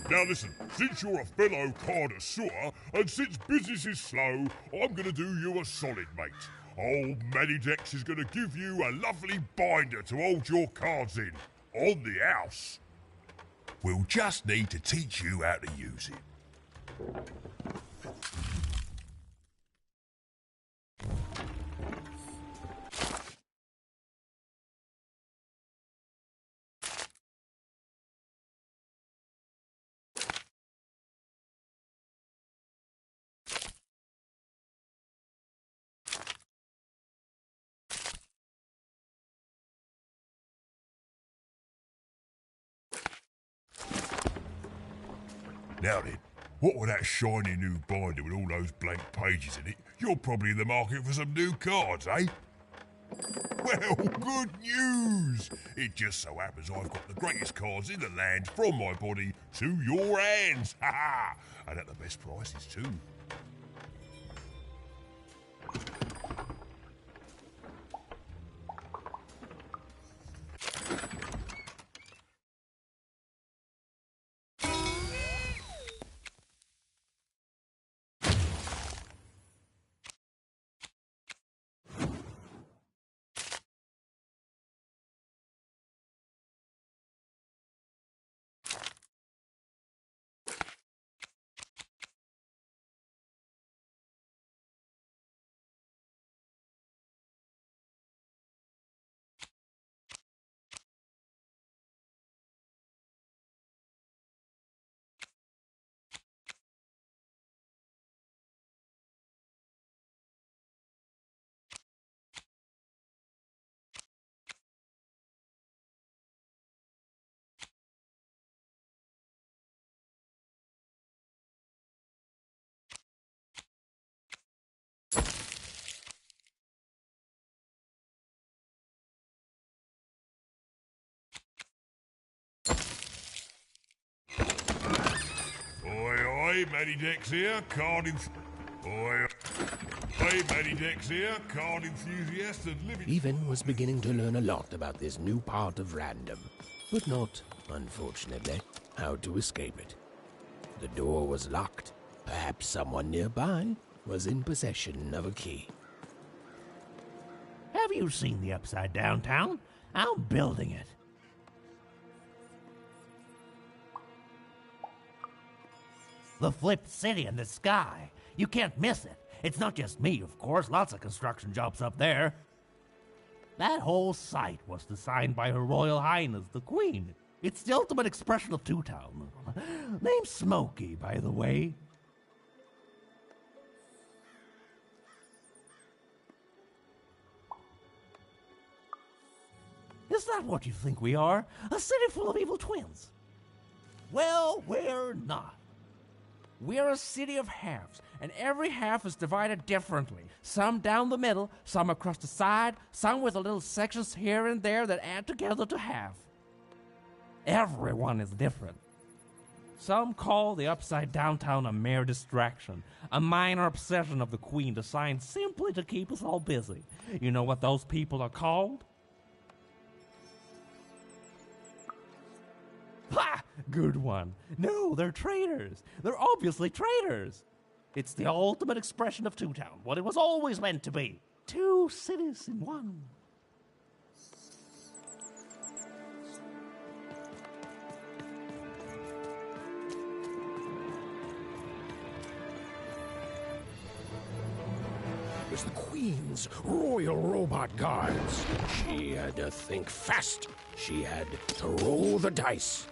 Now listen, since you're a fellow connoisseur, and since business is slow, I'm gonna do you a solid, mate. Old Manidex is gonna give you a lovely binder to hold your cards in. On the house. We'll just need to teach you how to use it. Now then, what with that shiny new binder with all those blank pages in it, you're probably in the market for some new cards, eh? Well, good news! It just so happens I've got the greatest cards in the land from my body to your hands, ha ha! And at the best prices too. Oi, Manidex here, card Manidex here, card enthusiast and living... Even was beginning to learn a lot about this new part of random, but not, unfortunately, how to escape it. The door was locked. Perhaps someone nearby was in possession of a key. Have you seen the Upside Down Town? I'm building it. The flipped city in the sky. You can't miss it. It's not just me, of course. Lots of construction jobs up there. That whole site was designed by Her Royal Highness, the Queen. It's the ultimate expression of Two Town. Name's Smokey, by the way. Is that what you think we are? A city full of evil twins? Well, we're not. We're a city of halves, and every half is divided differently. Some down the middle, some across the side, some with little sections here and there that add together to half. Everyone is different. Some call the Upside Down Town a mere distraction, a minor obsession of the Queen designed simply to keep us all busy. You know what those people are called? Ha! Good one. No, they're traitors. They're obviously traitors. It's the ultimate expression of Two Town, what it was always meant to be. Two cities in one. It was the Queen's Royal Robot Guards. She had to think fast. She had to roll the dice.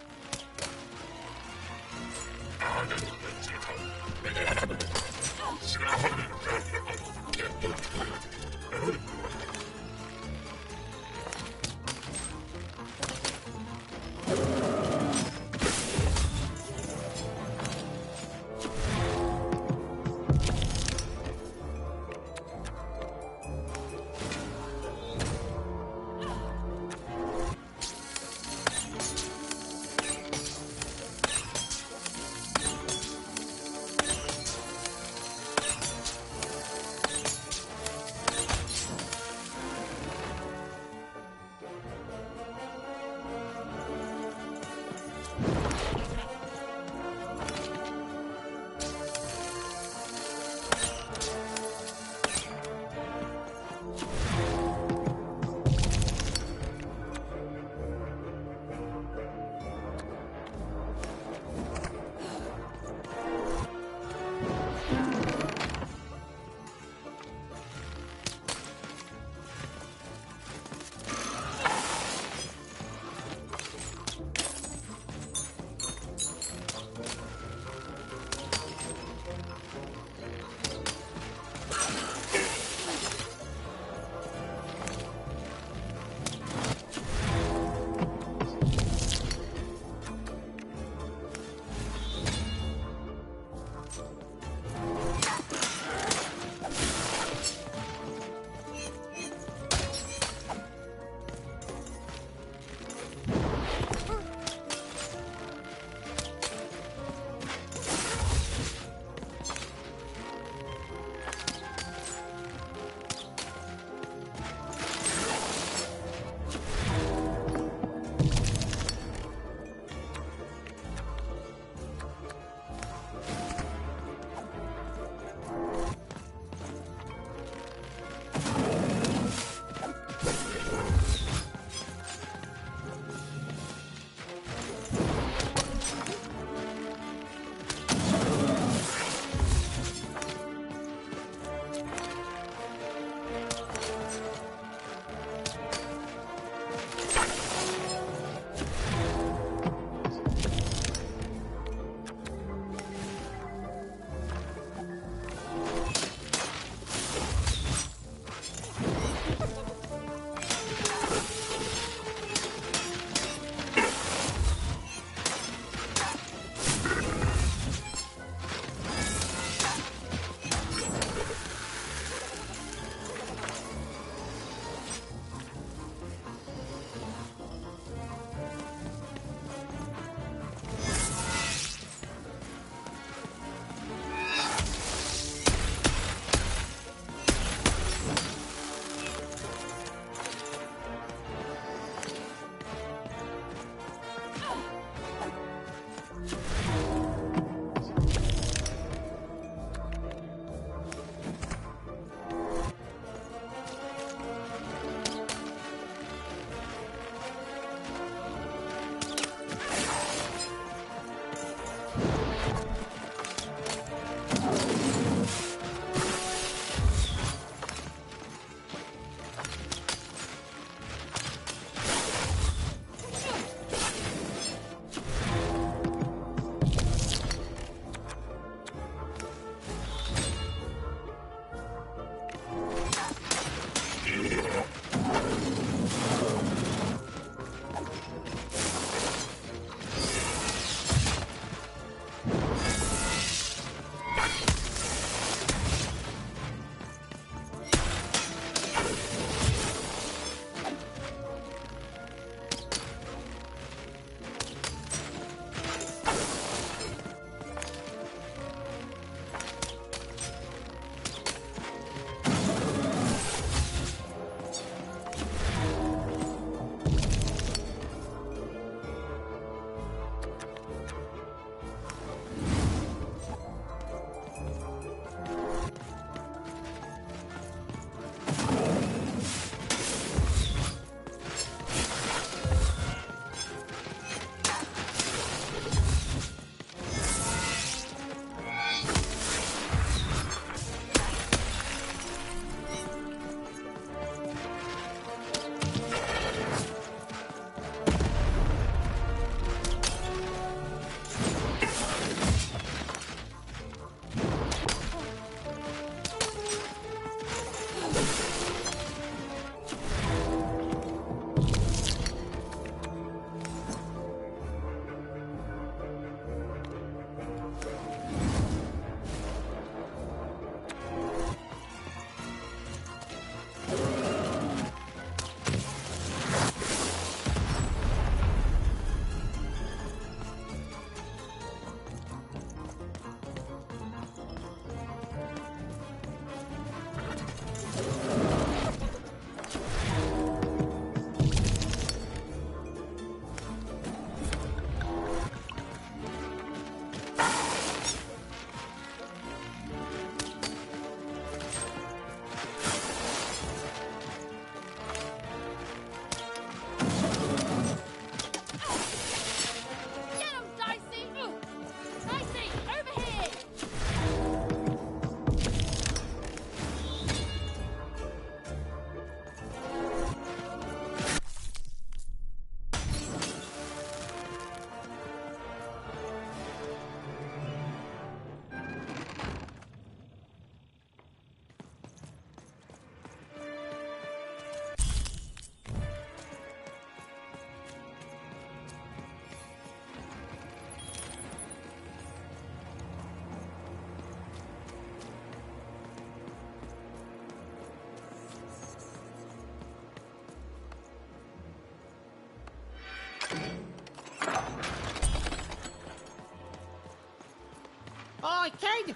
Oi, kid!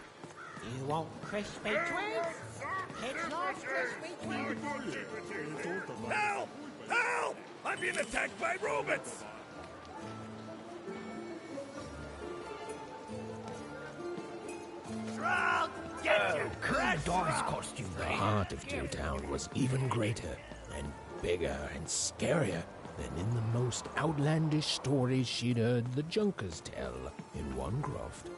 You want crispy twig? Kids love crispy twig. Help! Help! I'm being attacked by robots! The heart of Dewtown was even greater and bigger and scarier than in the most outlandish stories she'd heard the Junkers tell in Onecroft.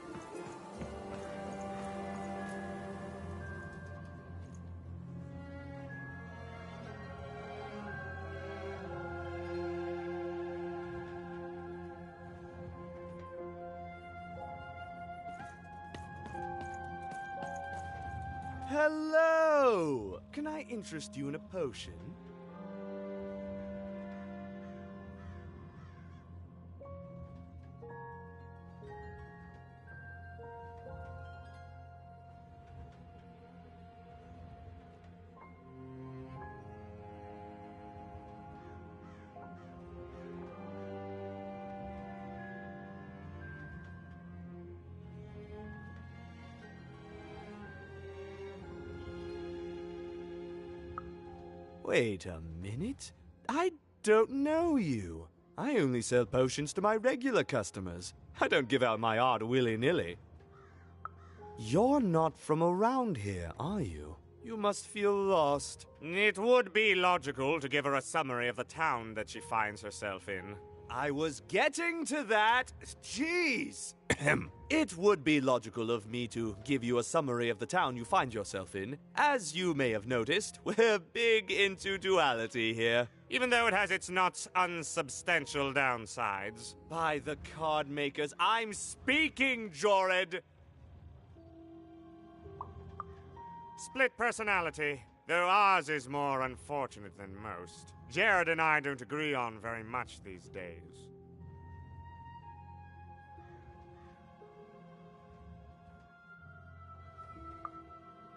Hello! Can I interest you in a potion? Wait a minute. I don't know you. I only sell potions to my regular customers. I don't give out my art willy-nilly. You're not from around here, are you? You must feel lost. It would be logical to give her a summary of the town that she finds herself in. I was getting to that. Jeez. It would be logical of me to give you a summary of the town you find yourself in. As you may have noticed, we're big into duality here. Even though it has its not unsubstantial downsides. By the card makers, I'm speaking, Jorid! Split personality, though ours is more unfortunate than most. Jared and I don't agree on very much these days.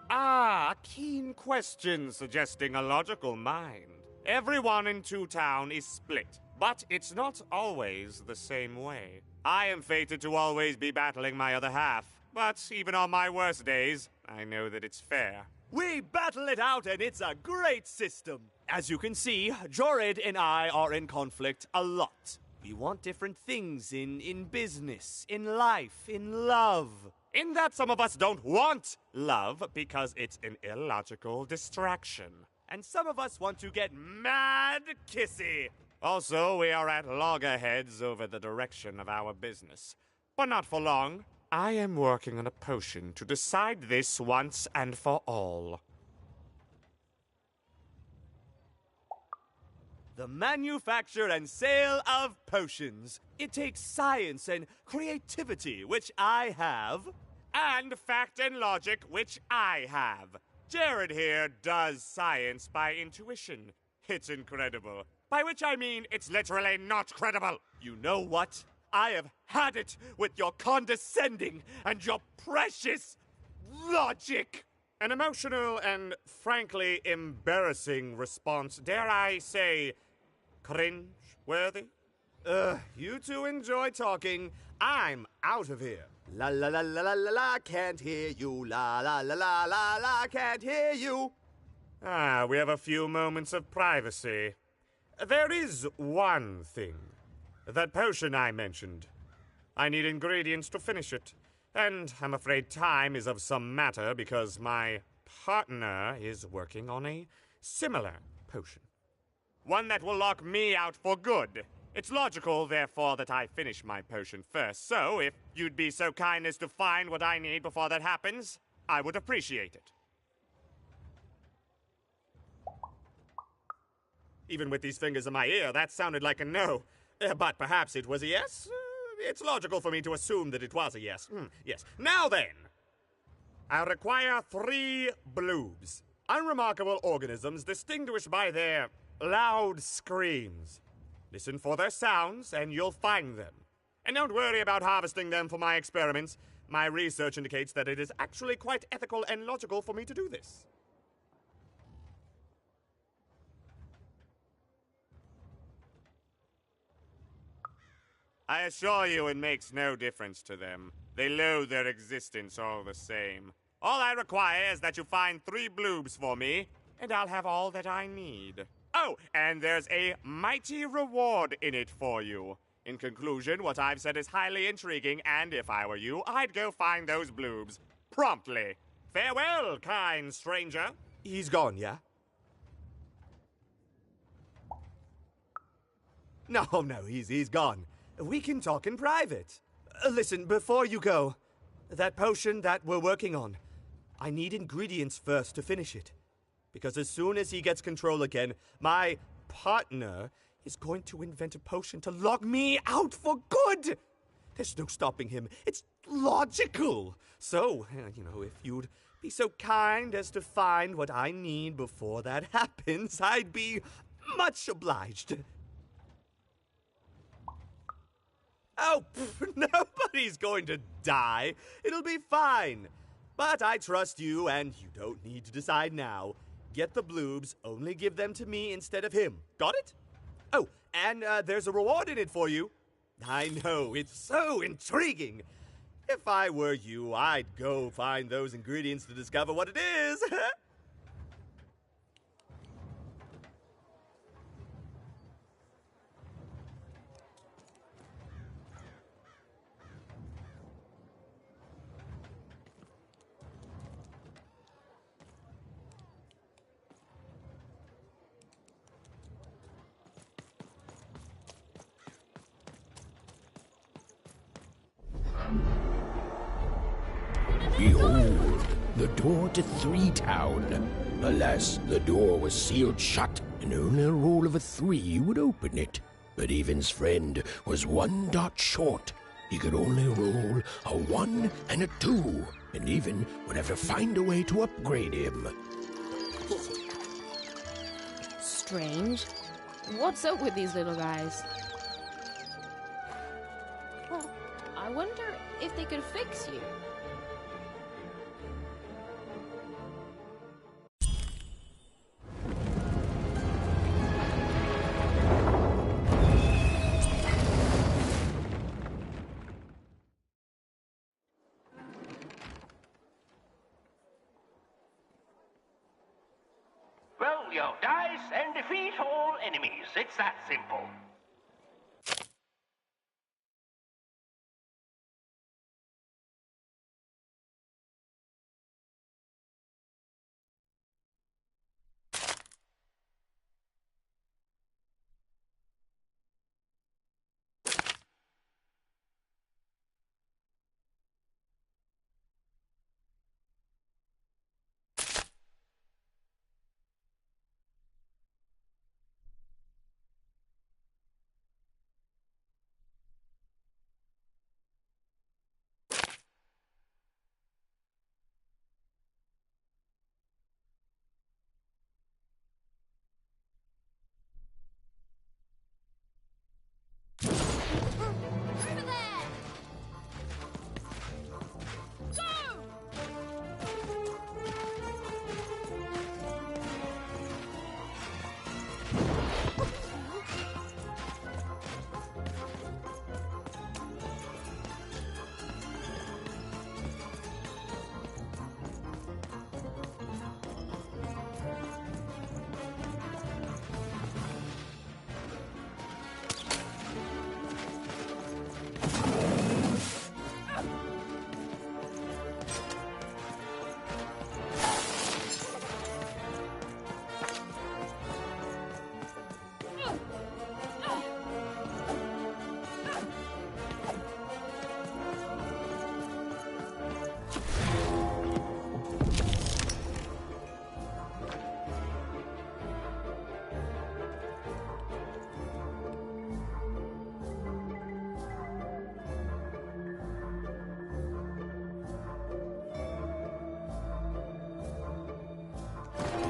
Ah, a keen question suggesting a logical mind. Everyone in Two Town is split, but it's not always the same way. I am fated to always be battling my other half, but even on my worst days, I know that it's fair. We battle it out, and it's a great system. As you can see, Jorid and I are in conflict a lot. We want different things in business, in life, in love. In that some of us don't want love because it's an illogical distraction. And some of us want to get mad kissy. Also, we are at loggerheads over the direction of our business. But not for long. I am working on a potion to decide this once and for all. The manufacture and sale of potions. It takes science and creativity, which I have. And fact and logic, which I have. Jared here does science by intuition. It's incredible. By which I mean it's literally not credible. You know what? I have had it with your condescending and your precious logic. An emotional and frankly embarrassing response, dare I say, cringe-worthy? You two enjoy talking. I'm out of here. La la la la la la la, can't hear you. La la la la la la, can't hear you. Ah, we have a few moments of privacy. There is one thing. That potion I mentioned. I need ingredients to finish it. And I'm afraid time is of some matter because my partner is working on a similar potion. One that will lock me out for good. It's logical, therefore, that I finish my potion first. So, if you'd be so kind as to find what I need before that happens, I would appreciate it. Even with these fingers in my ear, that sounded like a no. But perhaps it was a yes? It's logical for me to assume that it was a yes. Yes. Now then, I require 3 bloobs. Unremarkable organisms distinguished by their loud screams. Listen for their sounds, and you'll find them. And don't worry about harvesting them for my experiments. My research indicates that it is actually quite ethical and logical for me to do this. I assure you it makes no difference to them. They loathe their existence all the same. All I require is that you find 3 bloobs for me, and I'll have all that I need. Oh, and there's a mighty reward in it for you. In conclusion, what I've said is highly intriguing, and if I were you, I'd go find those bloobs. Promptly. Farewell, kind stranger. He's gone, yeah? No, he's gone. We can talk in private. Listen, before you go, that potion that we're working on, I need ingredients first to finish it. Because as soon as he gets control again, my partner is going to invent a potion to lock me out for good. There's no stopping him. It's logical. So, if you'd be so kind as to find what I need before that happens, I'd be much obliged. Oh, nobody's going to die. It'll be fine. But I trust you, and you don't need to decide now. Get the bloobs, only give them to me instead of him. Got it? Oh, and there's a reward in it for you. I know, it's so intriguing. If I were you, I'd go find those ingredients to discover what it is. Behold, the door to Three Town. Alas, the door was sealed shut, and only a roll of a 3 would open it. But Even's friend was 1 dot short. He could only roll a 1 and a 2, and Even would have to find a way to upgrade him. Strange. What's up with these little guys? Well, I wonder if they could fix you. Roll your dice and defeat all enemies. It's that simple.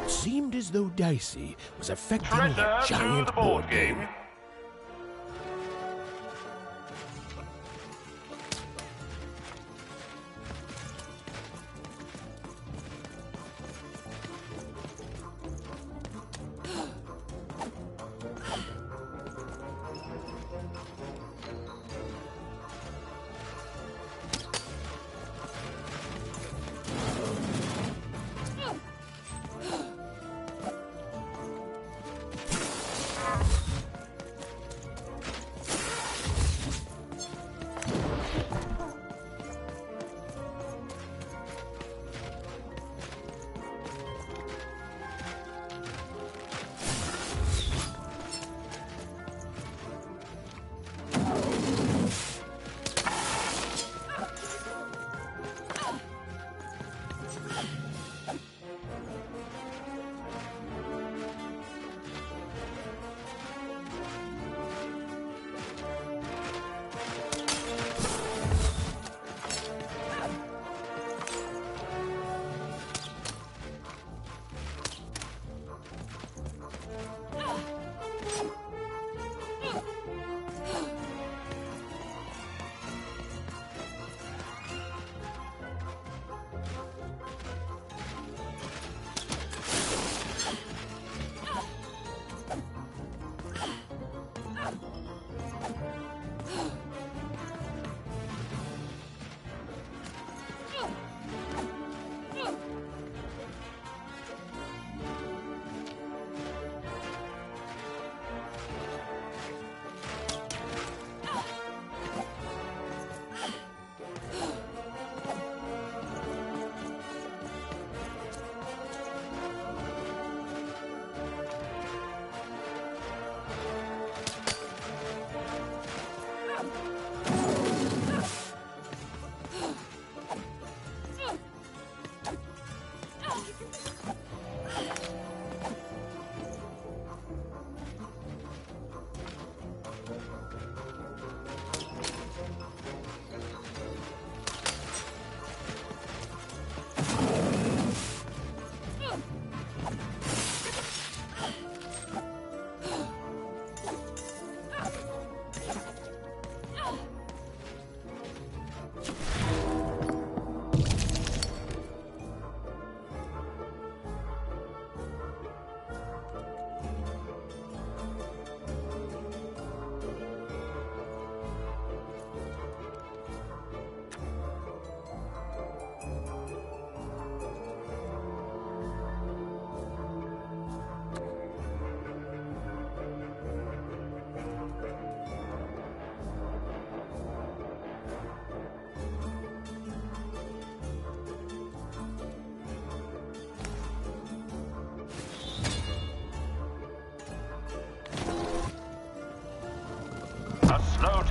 It seemed as though Dicey was affecting a Treasure to giant the board game. game.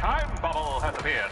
time bubble has appeared.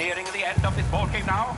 nearing the end of this ball game now?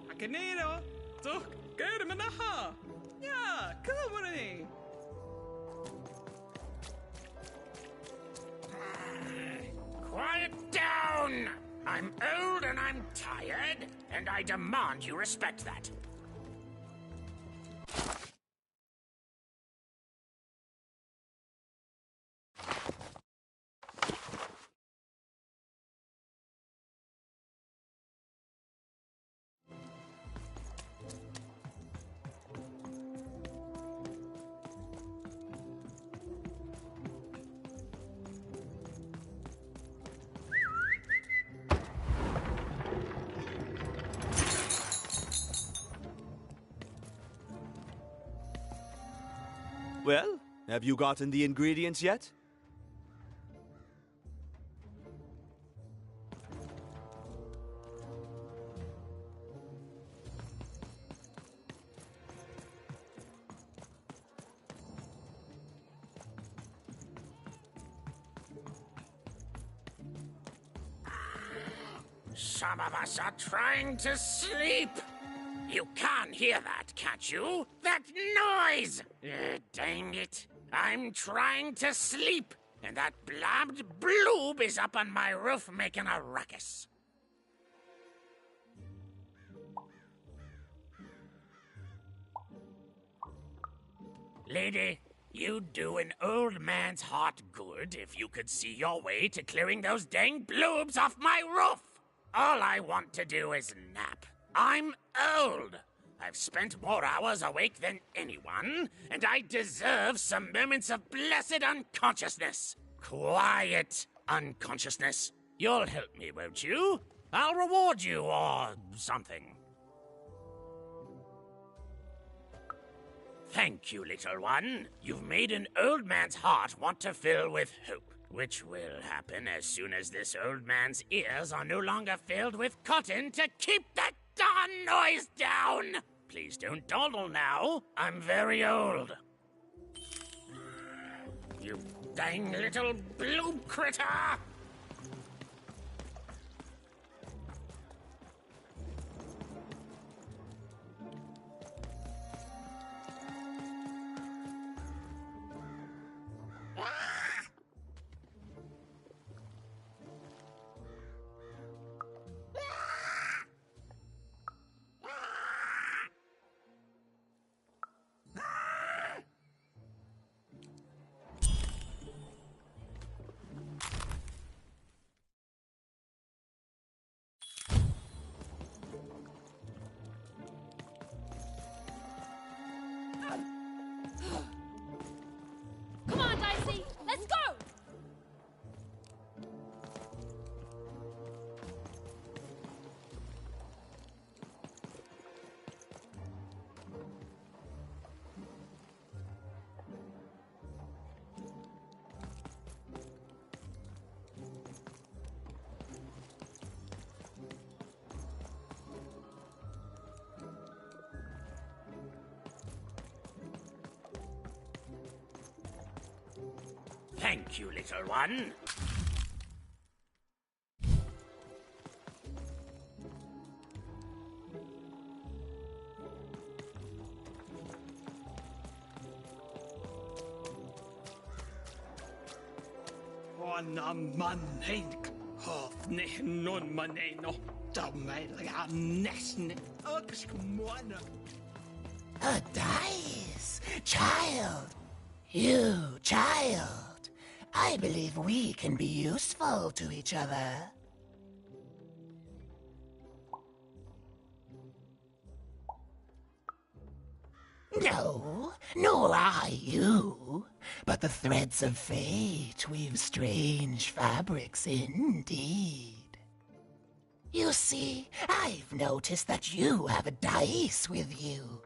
Akenero, toch, Germanaha. Ja, come on. Quiet down! I'm old and I'm tired, and I demand you respect that. Well, have you gotten the ingredients yet? Some of us are trying to sleep. You can't hear that, can't you? That noise! Dang it. I'm trying to sleep, and that blabbed bloob is up on my roof making a ruckus. Lady, you'd do an old man's heart good if you could see your way to clearing those dang bloobs off my roof. All I want to do is nap. I'm old. I've spent more hours awake than anyone, and I deserve some moments of blessed unconsciousness. Quiet unconsciousness. You'll help me, won't you? I'll reward you or something. Thank you, little one. You've made an old man's heart want to fill with hope. Which will happen as soon as this old man's ears are no longer filled with cotton to keep that darn noise down! Please don't dawdle now. I'm very old. You dang little bloob critter! Come on, Dicey, let's go! Thank you, little one. A dice! Child! You, child! I believe we can be useful to each other. No, nor I you, but the threads of fate weave strange fabrics indeed. You see, I've noticed that you have a dice with you.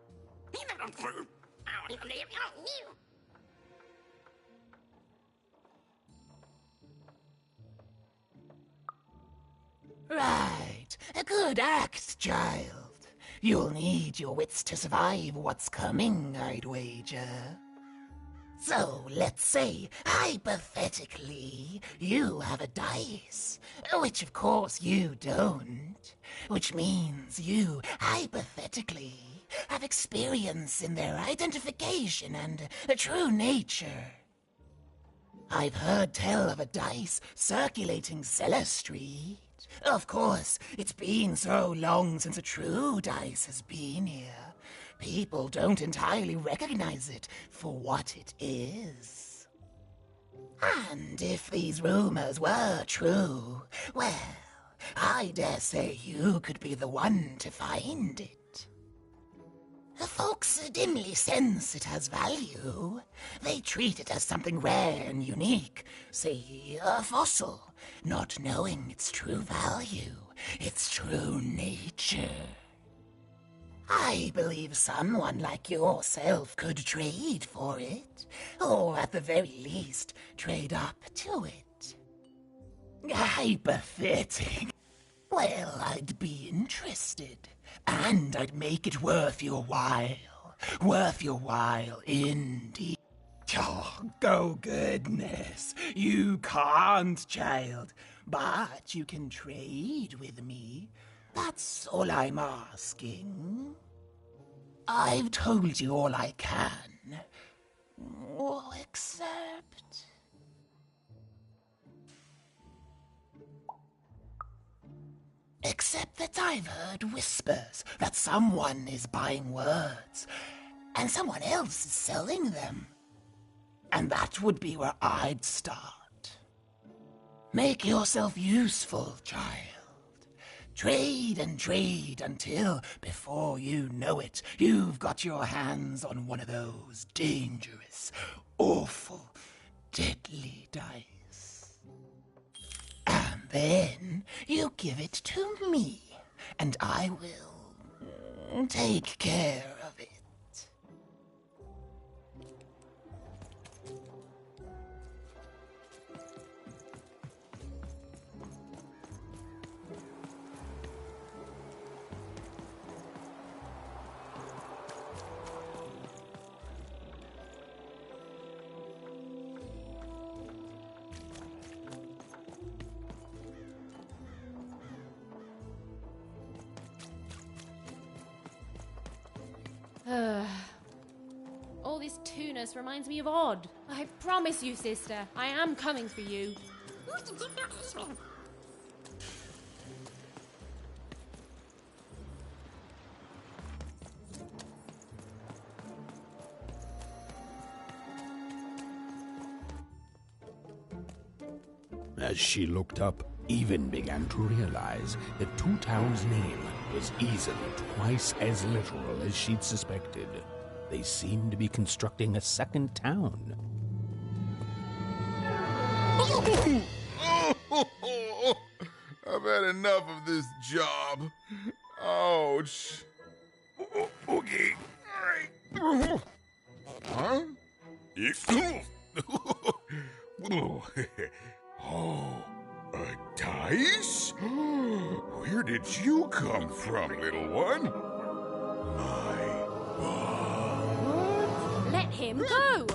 Right, a good act, child. You'll need your wits to survive what's coming, I'd wager. So, let's say, hypothetically, you have a dice, which of course you don't, which means you, hypothetically, have experience in their identification and true nature. I've heard tell of a dice circulating Cellar Street. Of course, it's been so long since a true dice has been here. People don't entirely recognize it for what it is. And if these rumors were true, well, I dare say you could be the one to find it. Folks dimly sense it has value. They treat it as something rare and unique, say a fossil, not knowing its true value, its true nature. I believe someone like yourself could trade for it, or at the very least, trade up to it. Hypothetic. Well, I'd be interested, and I'd make it worth your while. Worth your while, indeed. Oh, go goodness. You can't, child. But you can trade with me. That's all I'm asking. I've told you all I can. Oh, Except that I've heard whispers that someone is buying words, and someone else is selling them. And that would be where I'd start. Make yourself useful, child. Trade and trade until, before you know it, you've got your hands on one of those dangerous, awful, deadly dice. And then you give it to me, and I will take care of it. All this tunus reminds me of Odd. I promise you, sister, I am coming for you. As she looked up, Even began to realize that Two Towns' name was easily twice as literal as she'd suspected. They seemed to be constructing a second town. I've had enough of this job. Ouch. Okay. All right. Huh? Oh, a dice? Where did you come from, little one? Let him go!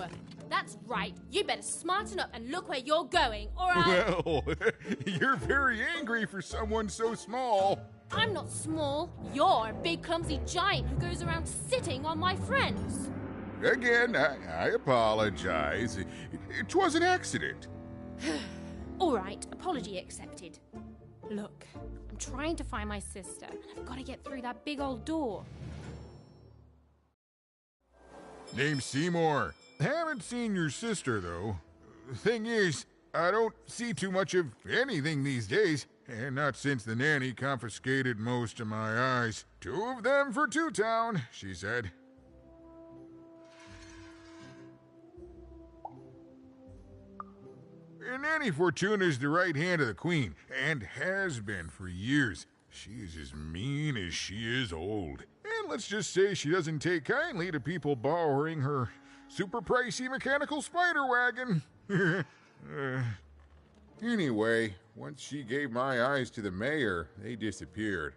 That's right. You better smarten up and look where you're going, or I... Well, you're very angry for someone so small. I'm not small. You're a big, clumsy giant who goes around sitting on my friends. Again, I apologize. It was an accident. Alright, apology accepted. Look, I'm trying to find my sister, and I've got to get through that big old door. Name's Seymour. Haven't seen your sister, though. Thing is, I don't see too much of anything these days, and not since the nanny confiscated most of my eyes. 2 of them for Two Town, she said. Nanny Fortuna's the right hand of the Queen, and has been for years. She's as mean as she is old. And let's just say she doesn't take kindly to people borrowing her super pricey mechanical spider wagon. Anyway, once she gave my eyes to the mayor, they disappeared.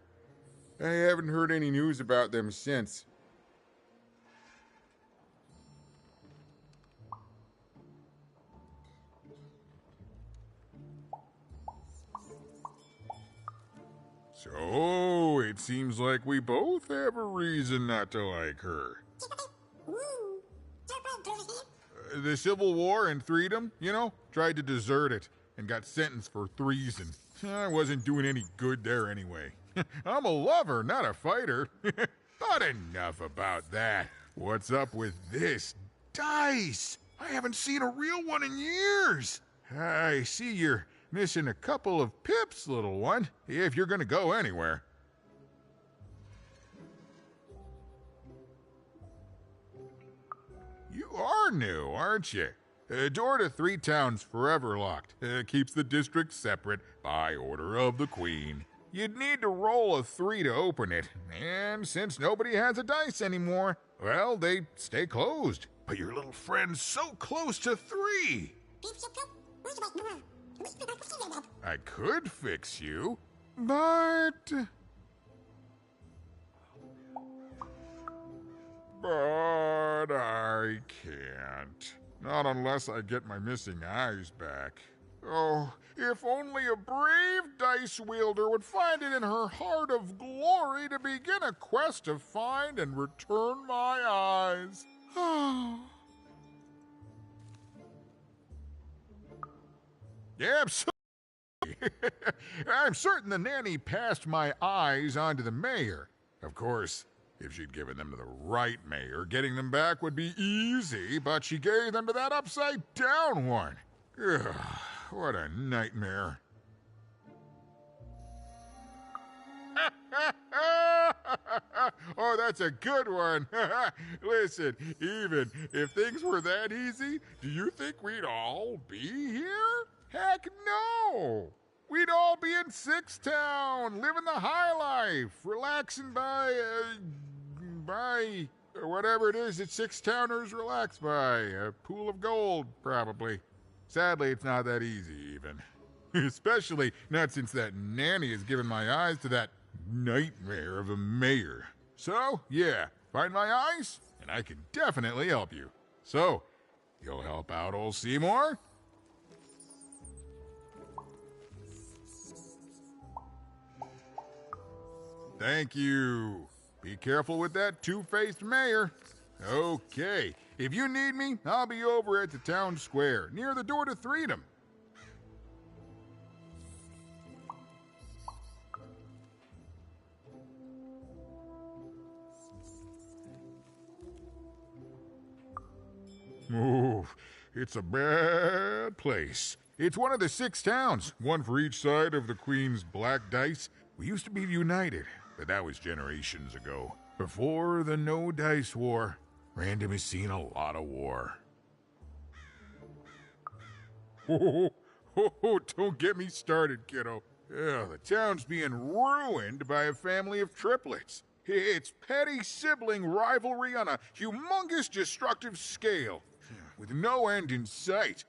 I haven't heard any news about them since. So, it seems like we both have a reason not to like her. The Civil War and Freedom, you know, tried to desert it and got sentenced for treason. I wasn't doing any good there anyway. I'm a lover, not a fighter. But enough about that. What's up with this dice? I haven't seen a real one in years. I see you're missing a couple of pips, little one, if you're gonna go anywhere. You are new, aren't you? Door to Three Town's forever locked. Keeps the district separate by order of the Queen. You'd need to roll a 3 to open it, and since nobody has a dice anymore, well, they stay closed. But your little friend's so close to 3! I could fix you, but I can't. Not unless I get my missing eyes back. Oh, if only a brave dice wielder would find it in her heart of glory to begin a quest to find and return my eyes. Yeah, absolutely. I'm certain the nanny passed my eyes on to the mayor. Of course, if she'd given them to the right mayor, getting them back would be easy, but she gave them to that upside-down one. Ugh, what a nightmare. Oh, that's a good one. Listen, even if things were that easy, do you think we'd all be here? Heck no! We'd all be in Six Town, living the high life, relaxing by whatever it is that Six Towners relax by. A pool of gold, probably. Sadly, it's not that easy, even. Especially not since that nanny has given my eyes to that nightmare of a mayor. So, yeah, find my eyes, and I can definitely help you. So, you'll help out old Seymour? Thank you. Be careful with that two-faced mayor. Okay, if you need me, I'll be over at the town square, near the door to Freedom. Oh, it's a bad place. It's one of the 6 towns, one for each side of the Queen's black dice. We used to be united, but that was generations ago. Before the No Dice War, Random has seen a lot of war. Oh, don't get me started, kiddo. Yeah, the town's being ruined by a family of triplets. It's petty sibling rivalry on a humongous destructive scale, with no end in sight.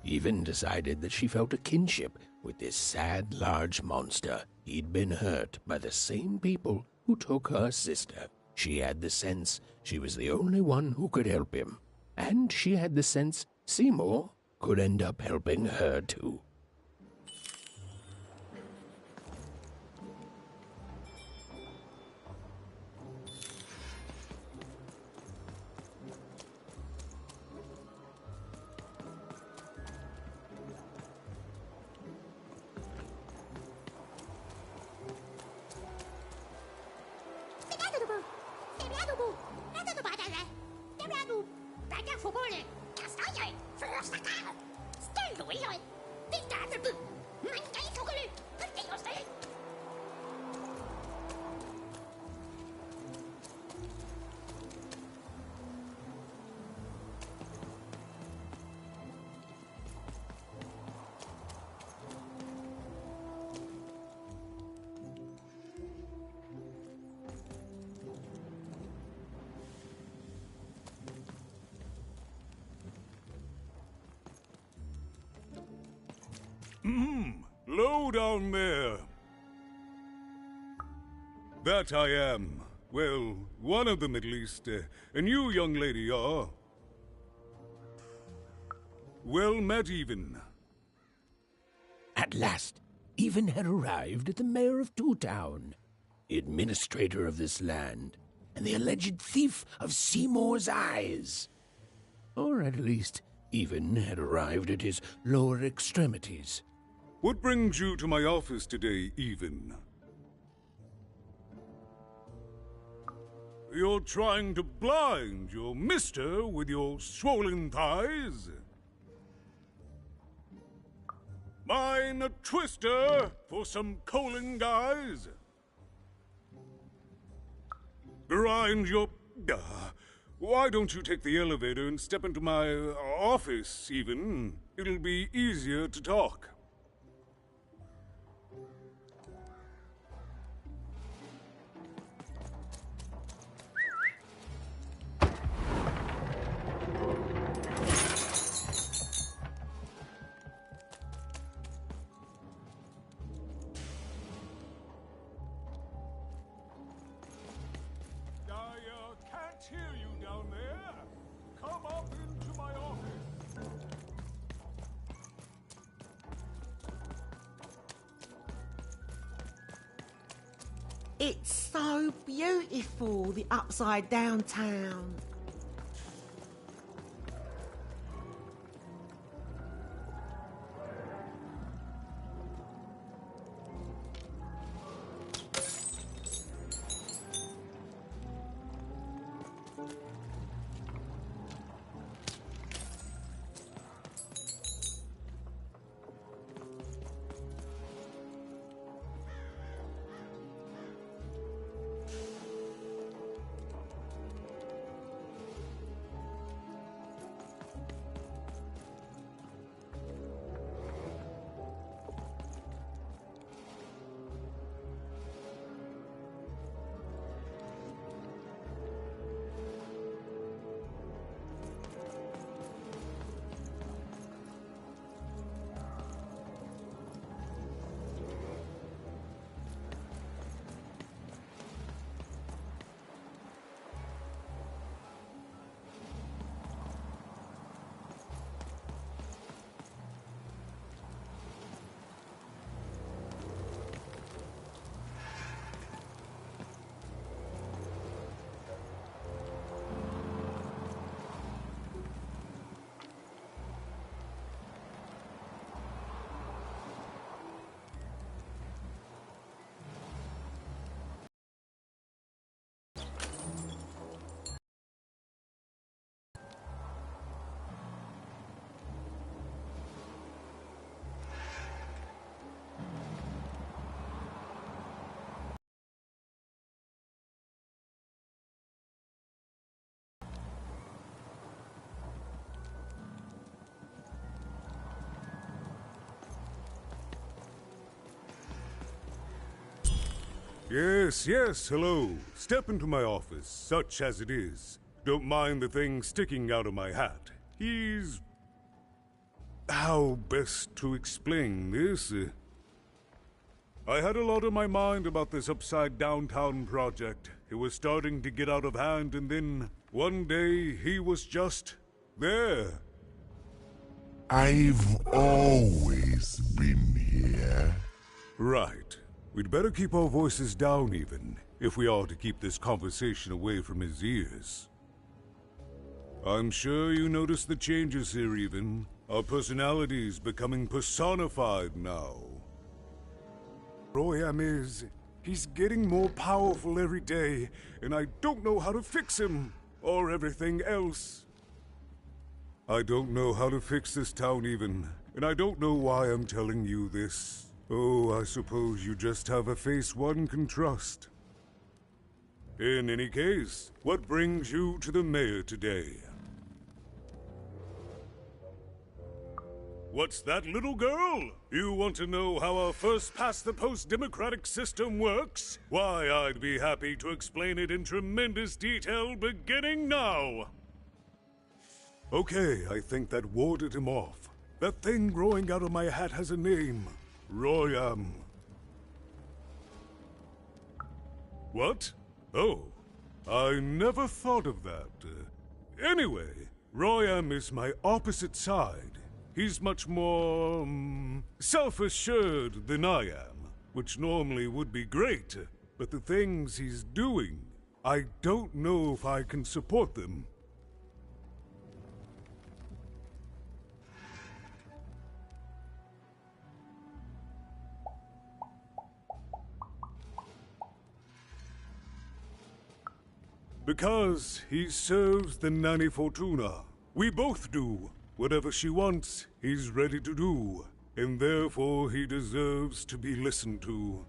Even decided that she felt a kinship with this sad, large monster. He'd been hurt by the same people who took her sister. She had the sense she was the only one who could help him. And she had the sense Seymour could end up helping her too. Low down there. That I am. Well, one of them at least. And you, young lady, are... Well met, Even. At last, Even had arrived at the mayor of Two Town, the administrator of this land, and the alleged thief of Seymour's eyes. Or at least, Even had arrived at his lower extremities. What brings you to my office today, Even? You're trying to blind your mister with your swollen thighs? Mine a twister for some colon guys? Grind your... why don't you take the elevator and step into my office, Even? It'll be easier to talk. Hear you down there. Come up into my office. It's so beautiful, the upside down town. Yes, yes, hello. Step into my office, such as it is. Don't mind the thing sticking out of my hat. He's... how best to explain this? I had a lot on my mind about this Upside Downtown project. It was starting to get out of hand, and then one day he was just there. I've always been here. Right. We'd better keep our voices down, Even, if we are to keep this conversation away from his ears. I'm sure you noticed the changes here, Even. Our personalities becoming personified now. Royam is He's getting more powerful every day, and I don't know how to fix him, or everything else. I don't know how to fix this town even, and I don't know why I'm telling you this. Oh, I suppose you just have a face one can trust. In any case, what brings you to the mayor today? What's that, little girl? You want to know how our first-past-the-post democratic system works? Why, I'd be happy to explain it in tremendous detail beginning now. Okay, I think that warded him off. That thing growing out of my hat has a name. Royam. What? Oh, I never thought of that. Anyway, Royam is my opposite side. He's much more, self-assured than I am, which normally would be great, but the things he's doing, I don't know if I can support them. Because he serves the Nanny Fortuna. We both do. Whatever she wants, he's ready to do, and therefore he deserves to be listened to.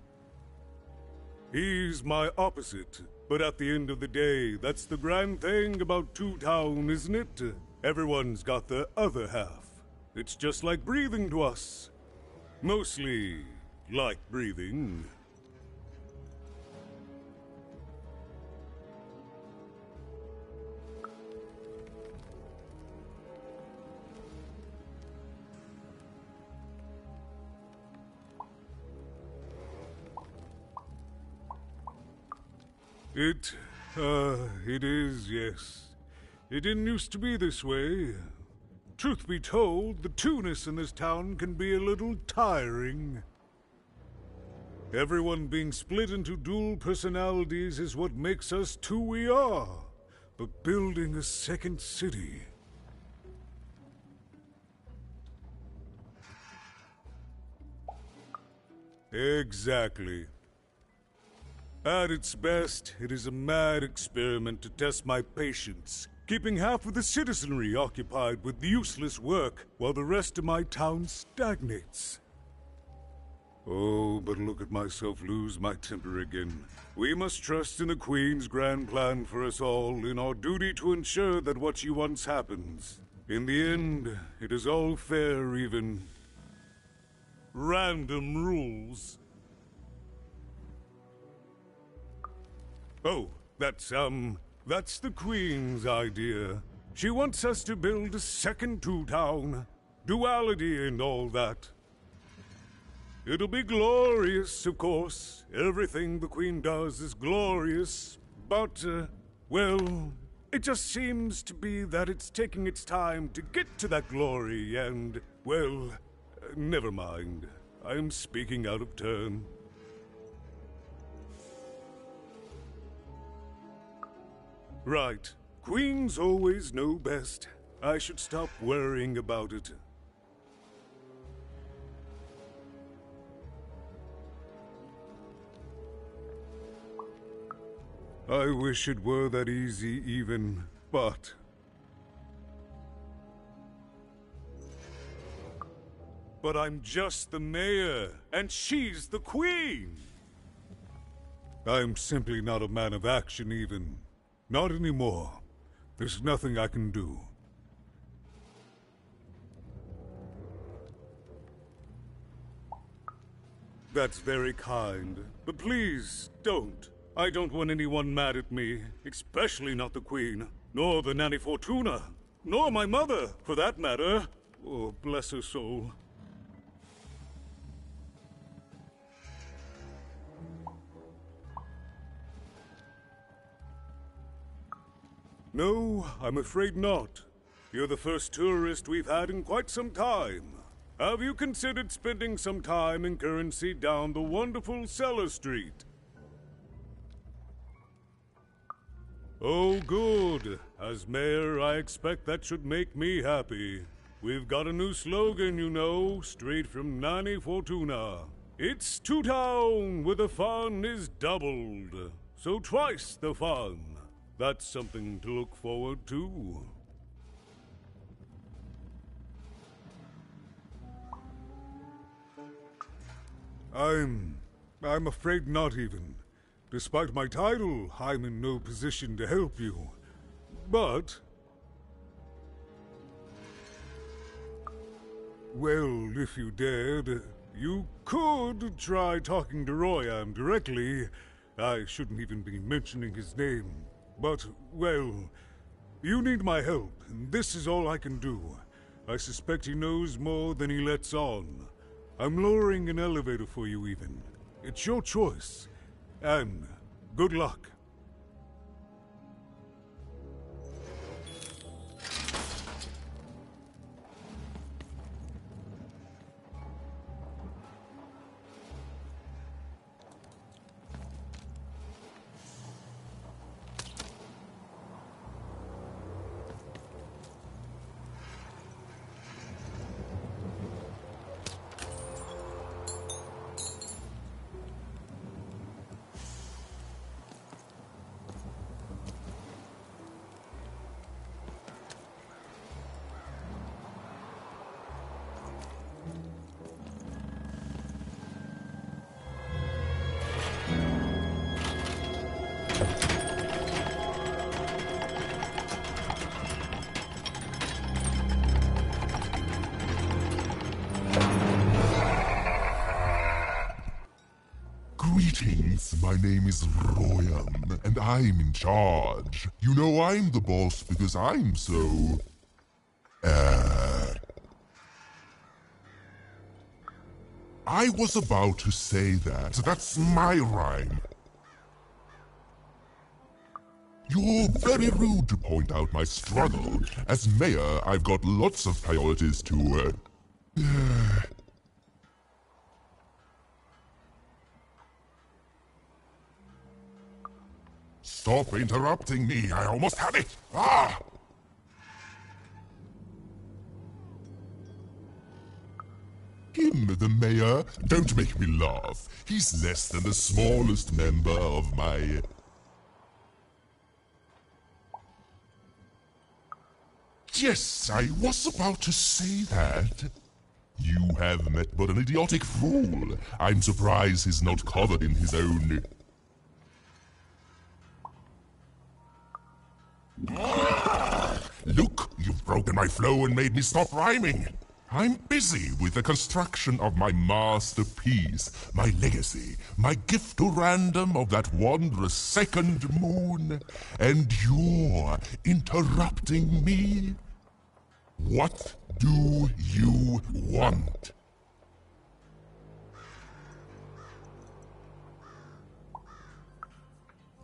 He's my opposite, but at the end of the day, that's the grand thing about Two Town, isn't it? Everyone's got their other half. It's just like breathing to us. Mostly like breathing. It is, yes. It didn't used to be this way. Truth be told, the two-ness in this town can be a little tiring. Everyone being split into dual personalities is what makes us who we are. But building a second city... Exactly. At its best, it is a mad experiment to test my patience, keeping half of the citizenry occupied with useless work while the rest of my town stagnates. Oh, but look at myself lose my temper again. We must trust in the Queen's grand plan for us all, in our duty to ensure that what she wants happens. In the end, it is all fair, even. Random rules. Oh, that's the Queen's idea. She wants us to build a second Two Town. Duality and all that. It'll be glorious, of course. Everything the Queen does is glorious. But, well, it just seems to be that it's taking its time to get to that glory and, well, never mind. I'm speaking out of turn. Right. Queens always know best. I should stop worrying about it. I wish it were that easy even, but... But I'm just the mayor, and she's the Queen! I'm simply not a man of action even. Not anymore. There's nothing I can do. That's very kind, but please, don't. I don't want anyone mad at me, especially not the Queen, nor the Nanny Fortuna, nor my mother, for that matter. Oh, bless her soul. No, I'm afraid not. You're the first tourist we've had in quite some time. Have you considered spending some time in currency down the wonderful Cellar Street? Oh, good. As mayor, I expect that should make me happy. We've got a new slogan, you know, straight from Nanny Fortuna. It's Two Town where the fun is doubled. So twice the fun. That's something to look forward to. I'm afraid not even. Despite my title, I'm in no position to help you. But... well, if you dared, you could try talking to Royam directly. I shouldn't even be mentioning his name. But, well, you need my help, and this is all I can do. I suspect he knows more than he lets on. I'm lowering an elevator for you even. It's your choice. And good luck. Greetings, my name is Royam, and I'm in charge. You know I'm the boss because I'm so... I was about to say that. That's my rhyme. You're very rude to point out my struggle. As mayor, I've got lots of priorities to, Stop interrupting me. I almost had it. Ah! Him, the mayor? Don't make me laugh. He's less than the smallest member of my... Yes, I was about to say that. You have met but an idiotic fool. I'm surprised he's not covered in his own... Look, you've broken my flow and made me stop rhyming. I'm busy with the construction of my masterpiece, my legacy, my gift to random of that wondrous second moon, and you're interrupting me? What do you want?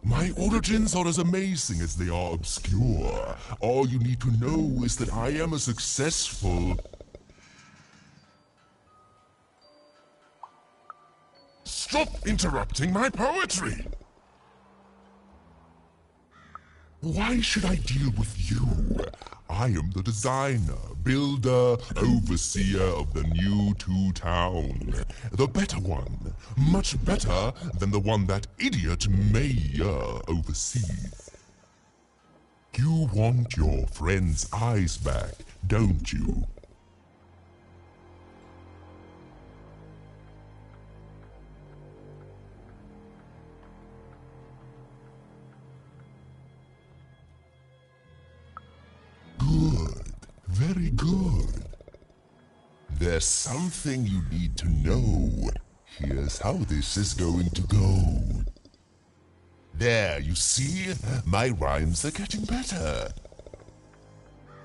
My origins are as amazing as they are obscure. All you need to know is that I am a successful... Stop interrupting my poetry! Why should I deal with you? I am the designer, builder, overseer of the new Two Town. The better one. Much better than the one that idiot mayor oversees. You want your friend's eyes back, don't you? Good. Very good. There's something you need to know. Here's how this is going to go. There, you see? My rhymes are getting better.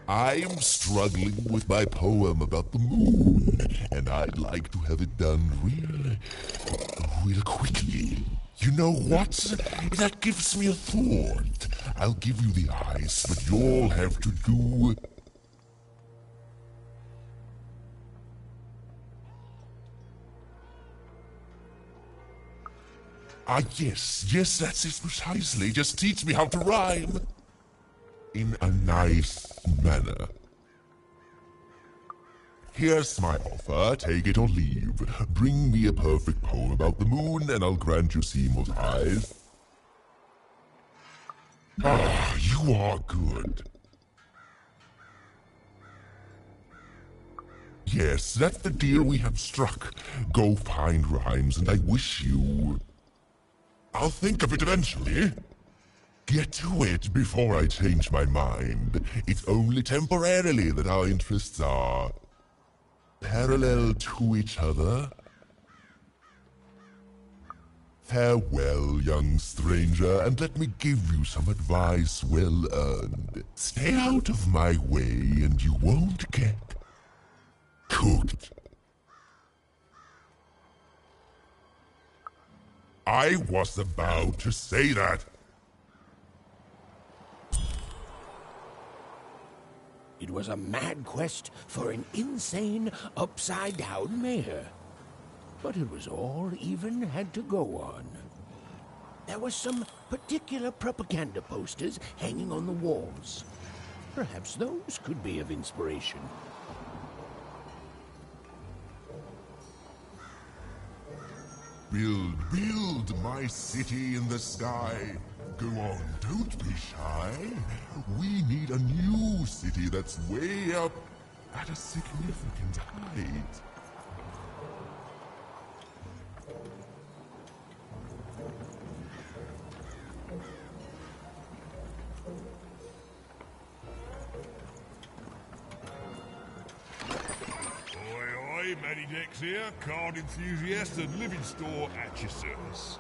I'm struggling with my poem about the moon, and I'd like to have it done real quickly. You know what? That gives me a thought. I'll give you the eyes, but you'll have to do... yes, that's it precisely. Just teach me how to rhyme. In a nice manner. Here's my offer, take it or leave. Bring me a perfect poem about the moon, and I'll grant you Seymour's eyes. Ah, you are good. Yes, that's the deal we have struck. Go find rhymes, and I wish you... I'll think of it eventually. Get to it before I change my mind. It's only temporarily that our interests are... parallel to each other. Farewell, young stranger, and let me give you some advice well earned. Stay out of my way, and you won't get cooked. I was about to say that. It was a mad quest for an insane, upside-down mayor. But it was all Even had to go on. There were some particular propaganda posters hanging on the walls. Perhaps those could be of inspiration. Build my city in the sky. Go on, don't be shy. We need a new city that's way up at a significant height. Oi, Matty Dex here, card enthusiast and living store at your service.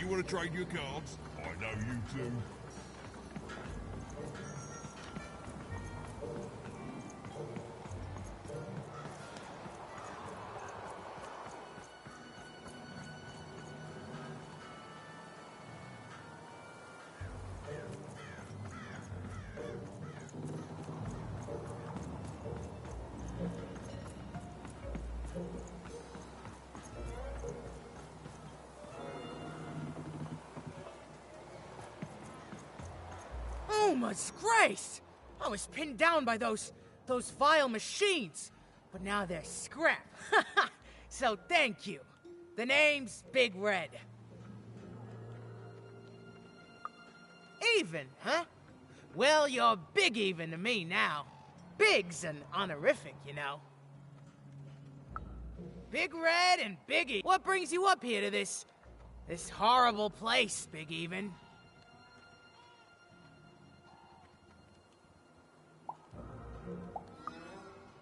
you want to trade your cards? I know you two. Oh, my grace! I was pinned down by those vile machines, but now they're scrap. So thank you. The name's Big Red. Even, huh? Well, you're Big Even to me now. Big's an honorific, you know. Big Red and Big E. What brings you up here to this horrible place, Big Even?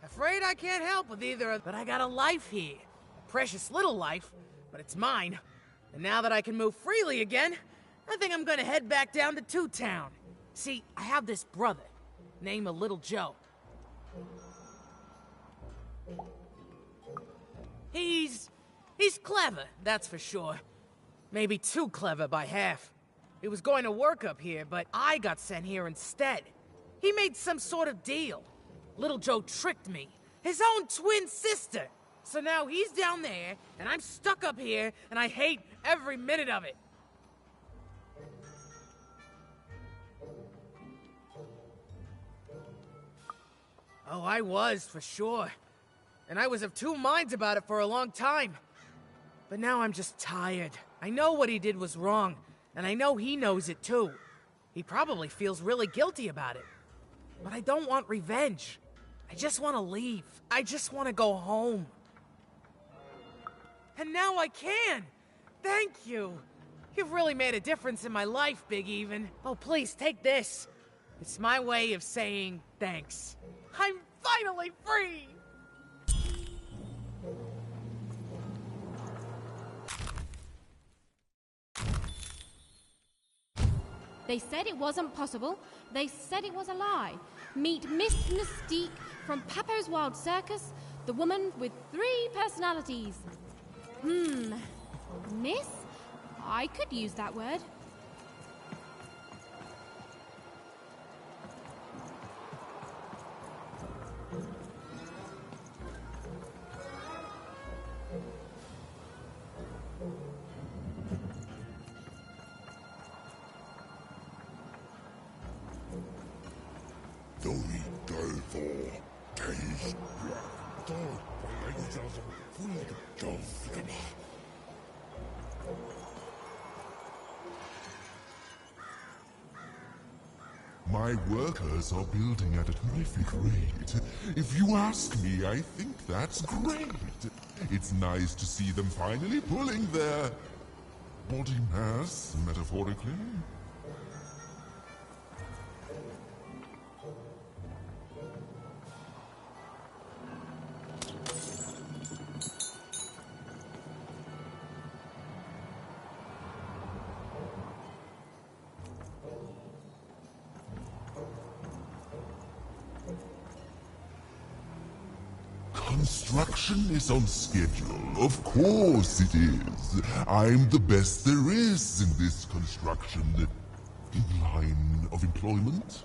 Afraid I can't help with either of, but I got a life here. A precious little life, but it's mine. And now that I can move freely again, I think I'm gonna head back down to Two Town. See, I have this brother, named Little Joe. He's clever, that's for sure. Maybe too clever by half. He was going to work up here, but I got sent here instead. He made some sort of deal. Little Joe tricked me. His own twin sister. So now he's down there, and I'm stuck up here, and I hate every minute of it. Oh, I was, for sure. And I was of two minds about it for a long time. But now I'm just tired. I know what he did was wrong, and I know he knows it too. He probably feels really guilty about it. But I don't want revenge. I just want to leave. I just want to go home. And now I can! Thank you! You've really made a difference in my life, Big Even. Oh, please, take this. It's my way of saying thanks. I'm finally free! They said it wasn't possible. They said it was a lie. Meet Miss Mystique from Papo's Wild Circus, the woman with 3 personalities. Miss? I could use that word. My workers are building at a terrific rate. If you ask me, I think that's great. It's nice to see them finally pulling their body mass, metaphorically. Construction is on schedule. Of course it is. I'm the best there is in this construction line of employment.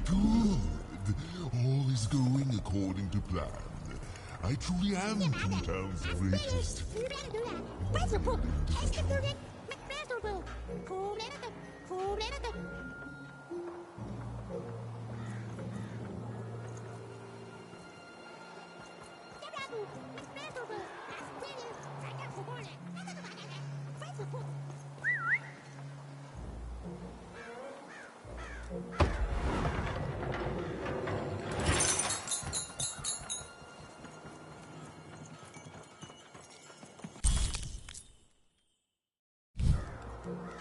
Good. All is going according to plan. I truly am Two Town's greatest individual.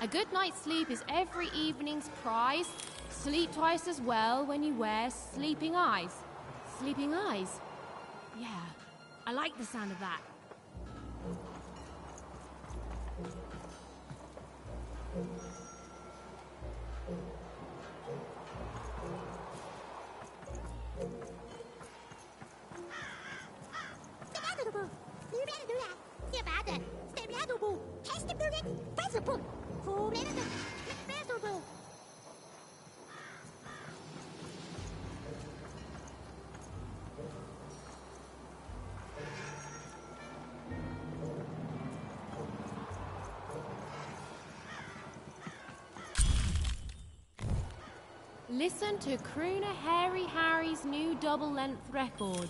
A good night's sleep is every evening's prize. Sleep twice as well when you wear sleeping eyes. Sleeping eyes? Yeah, I like the sound of that. Listen to Crooner Hairy Harry's new double-length record.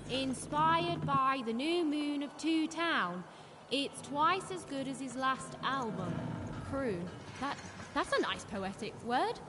Inspired by the new moon of Two Town. It's twice as good as his last album. Croon. That's a nice poetic word.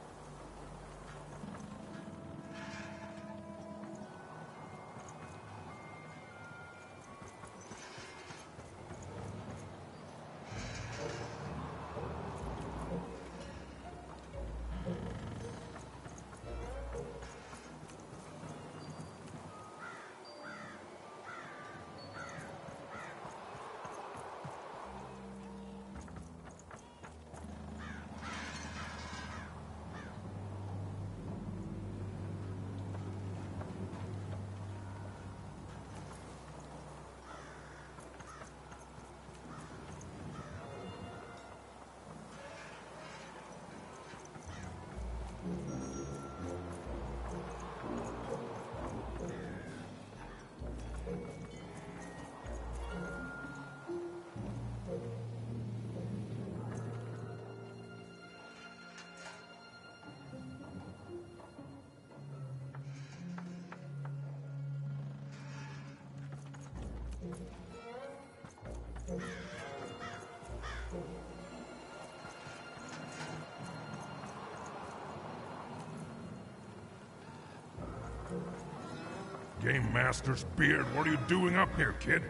Game Master's beard, what are you doing up here, kid?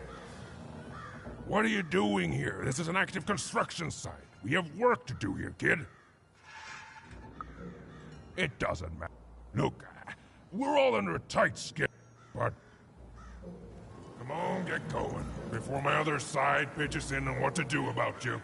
What are you doing here? This is an active construction site. We have work to do here, kid. It doesn't matter. Look, we're all under a tight schedule, but... Come on, get going, before my other side pitches in on what to do about you.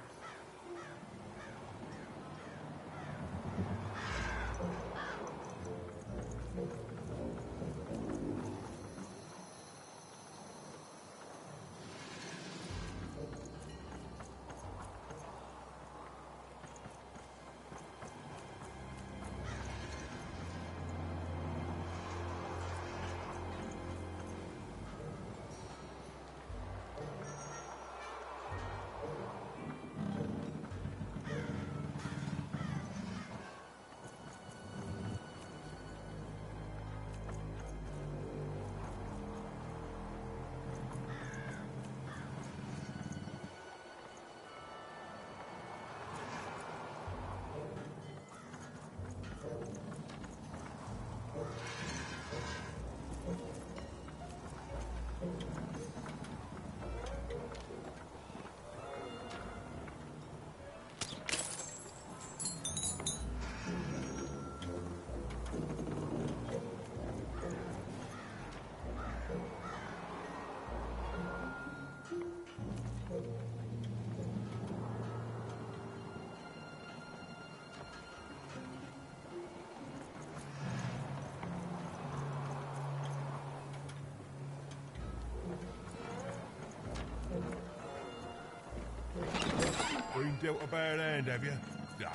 Been dealt a bad hand, have you? Oh,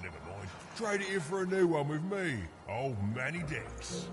never mind. Trade it in for a new one with me. Old Manny Dex.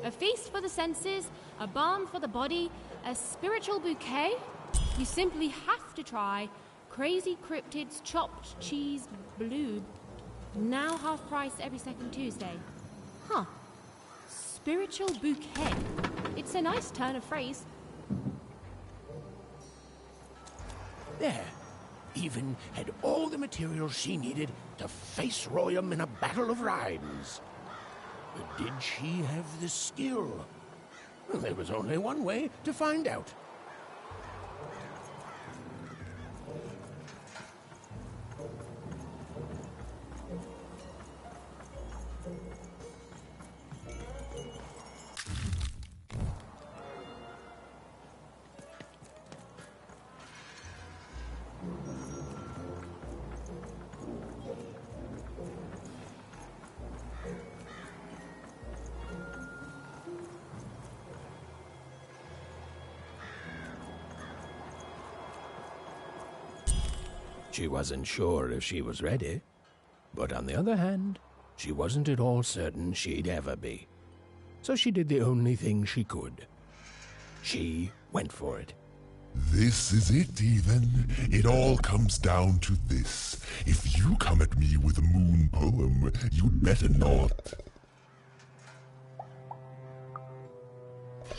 A feast for the senses, a balm for the body, a spiritual bouquet? You simply have to try Crazy Cryptid's Chopped Cheese Blue. Now half price every second Tuesday. Huh. Spiritual bouquet. It's a nice turn of phrase. There. Even had all the materials she needed to face Royum in a battle of rhymes. But did she have the skill? Well, there was only one way to find out. She wasn't sure if she was ready, but on the other hand, she wasn't at all certain she'd ever be. So she did the only thing she could. She went for it. This is it, even. It all comes down to this. If you come at me with a moon poem, you'd better not.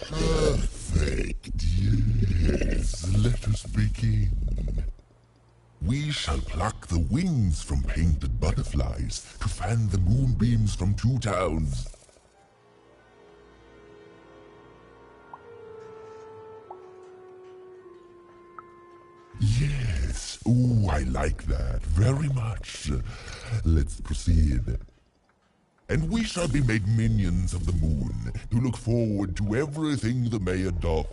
Perfect, yes. Let us begin. We shall pluck the wings from painted butterflies to fan the moonbeams from two towns. Yes. Ooh, I like that very much. Let's proceed. And we shall be made minions of the moon to look forward to everything the mayor doth.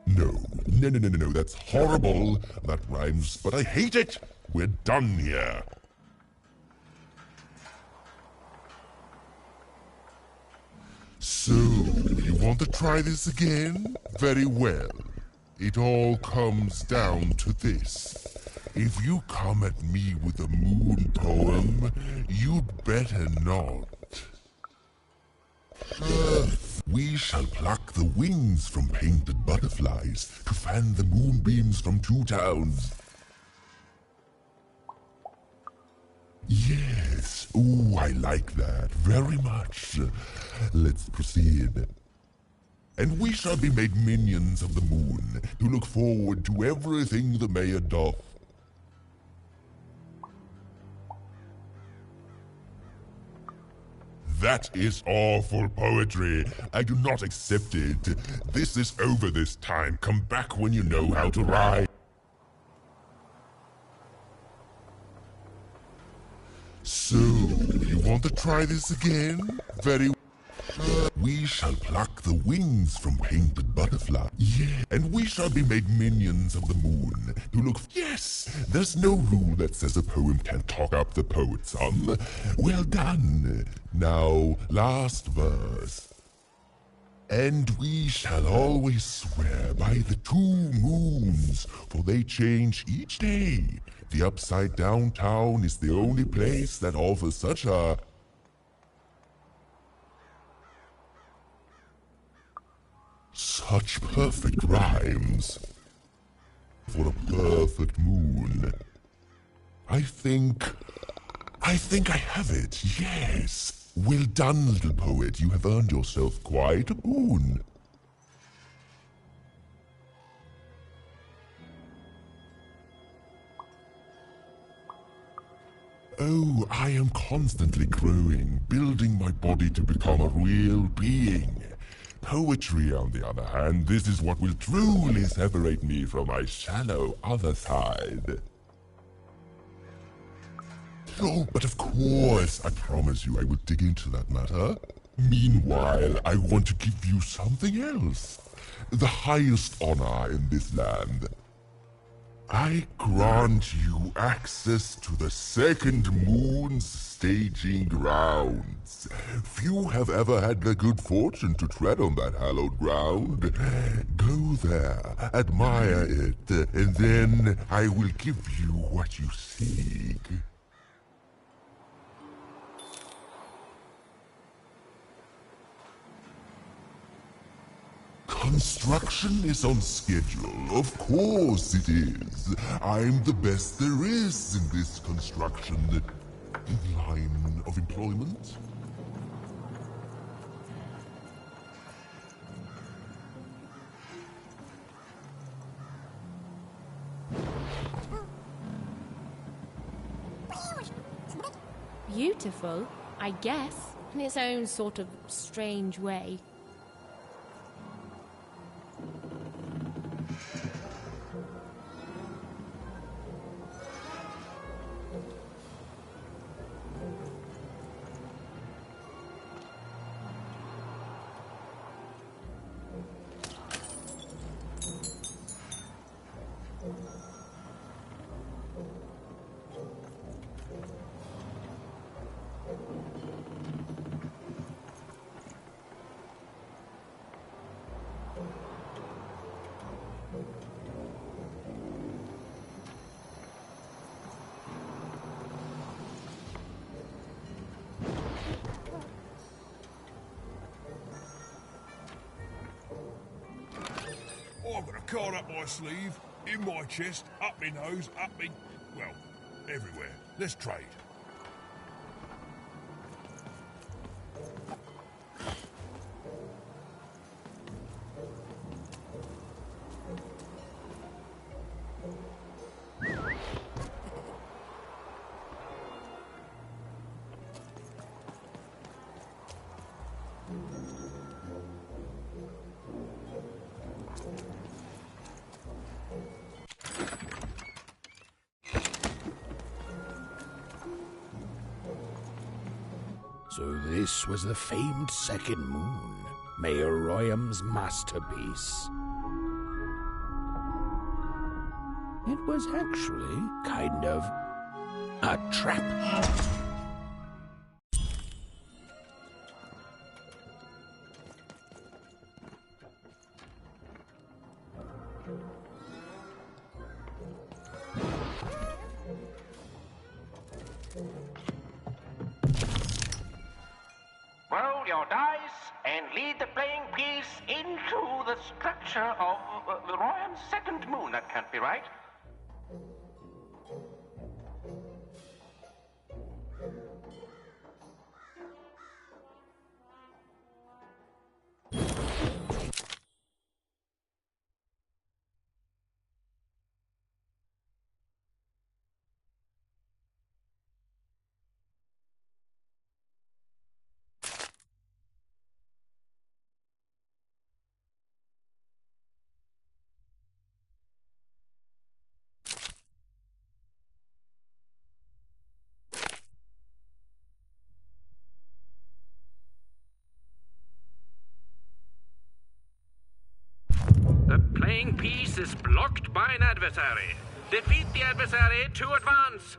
No, that's horrible. That rhymes, but I hate it. We're done here. So, you want to try this again? Very well. It all comes down to this. If you come at me with a moon poem, you'd better not. We shall pluck the wings from painted butterflies to fan the moonbeams from two towns. Yes. Ooh, I like that very much. Let's proceed. And we shall be made minions of the moon to look forward to everything the mayor doth. That is awful poetry. I do not accept it. This is over this time. Come back when you know how to rhyme. So, you want to try this again? Very well. We shall pluck the wings from painted butterflies. Yeah, and we shall be made minions of the moon to look. Yes, there's no rule that says a poem can't talk up the poet some. Well done. Now, last verse. And we shall always swear by the 2 moons, for they change each day. The Upside Down Town is the only place that offers such a... Such perfect rhymes. For a perfect moon. I think I have it, yes. Well done, little poet. You have earned yourself quite a boon. Oh, I am constantly growing, building my body to become a real being. Poetry, on the other hand, this is what will truly separate me from my shallow other side. Oh, but of course, I promise you I will dig into that matter. Meanwhile, I want to give you something else. The highest honor in this land. I grant you access to the second moon's staging grounds. Few have ever had the good fortune to tread on that hallowed ground. Go there, admire it, and then I will give you what you seek. Construction is on schedule. Of course it is. I'm the best there is in this construction line of employment. Beautiful, I guess, in its own sort of strange way. card up my sleeve, in my chest, up my nose, up me... well, everywhere. Let's trade. So this was the famed second moon, Mayor Royam's masterpiece. It was actually kind of a trap. Roll your dice and lead the playing piece into the structure of the Royam's second moon. That can't be right. The playing piece is blocked by an adversary. Defeat the adversary to advance.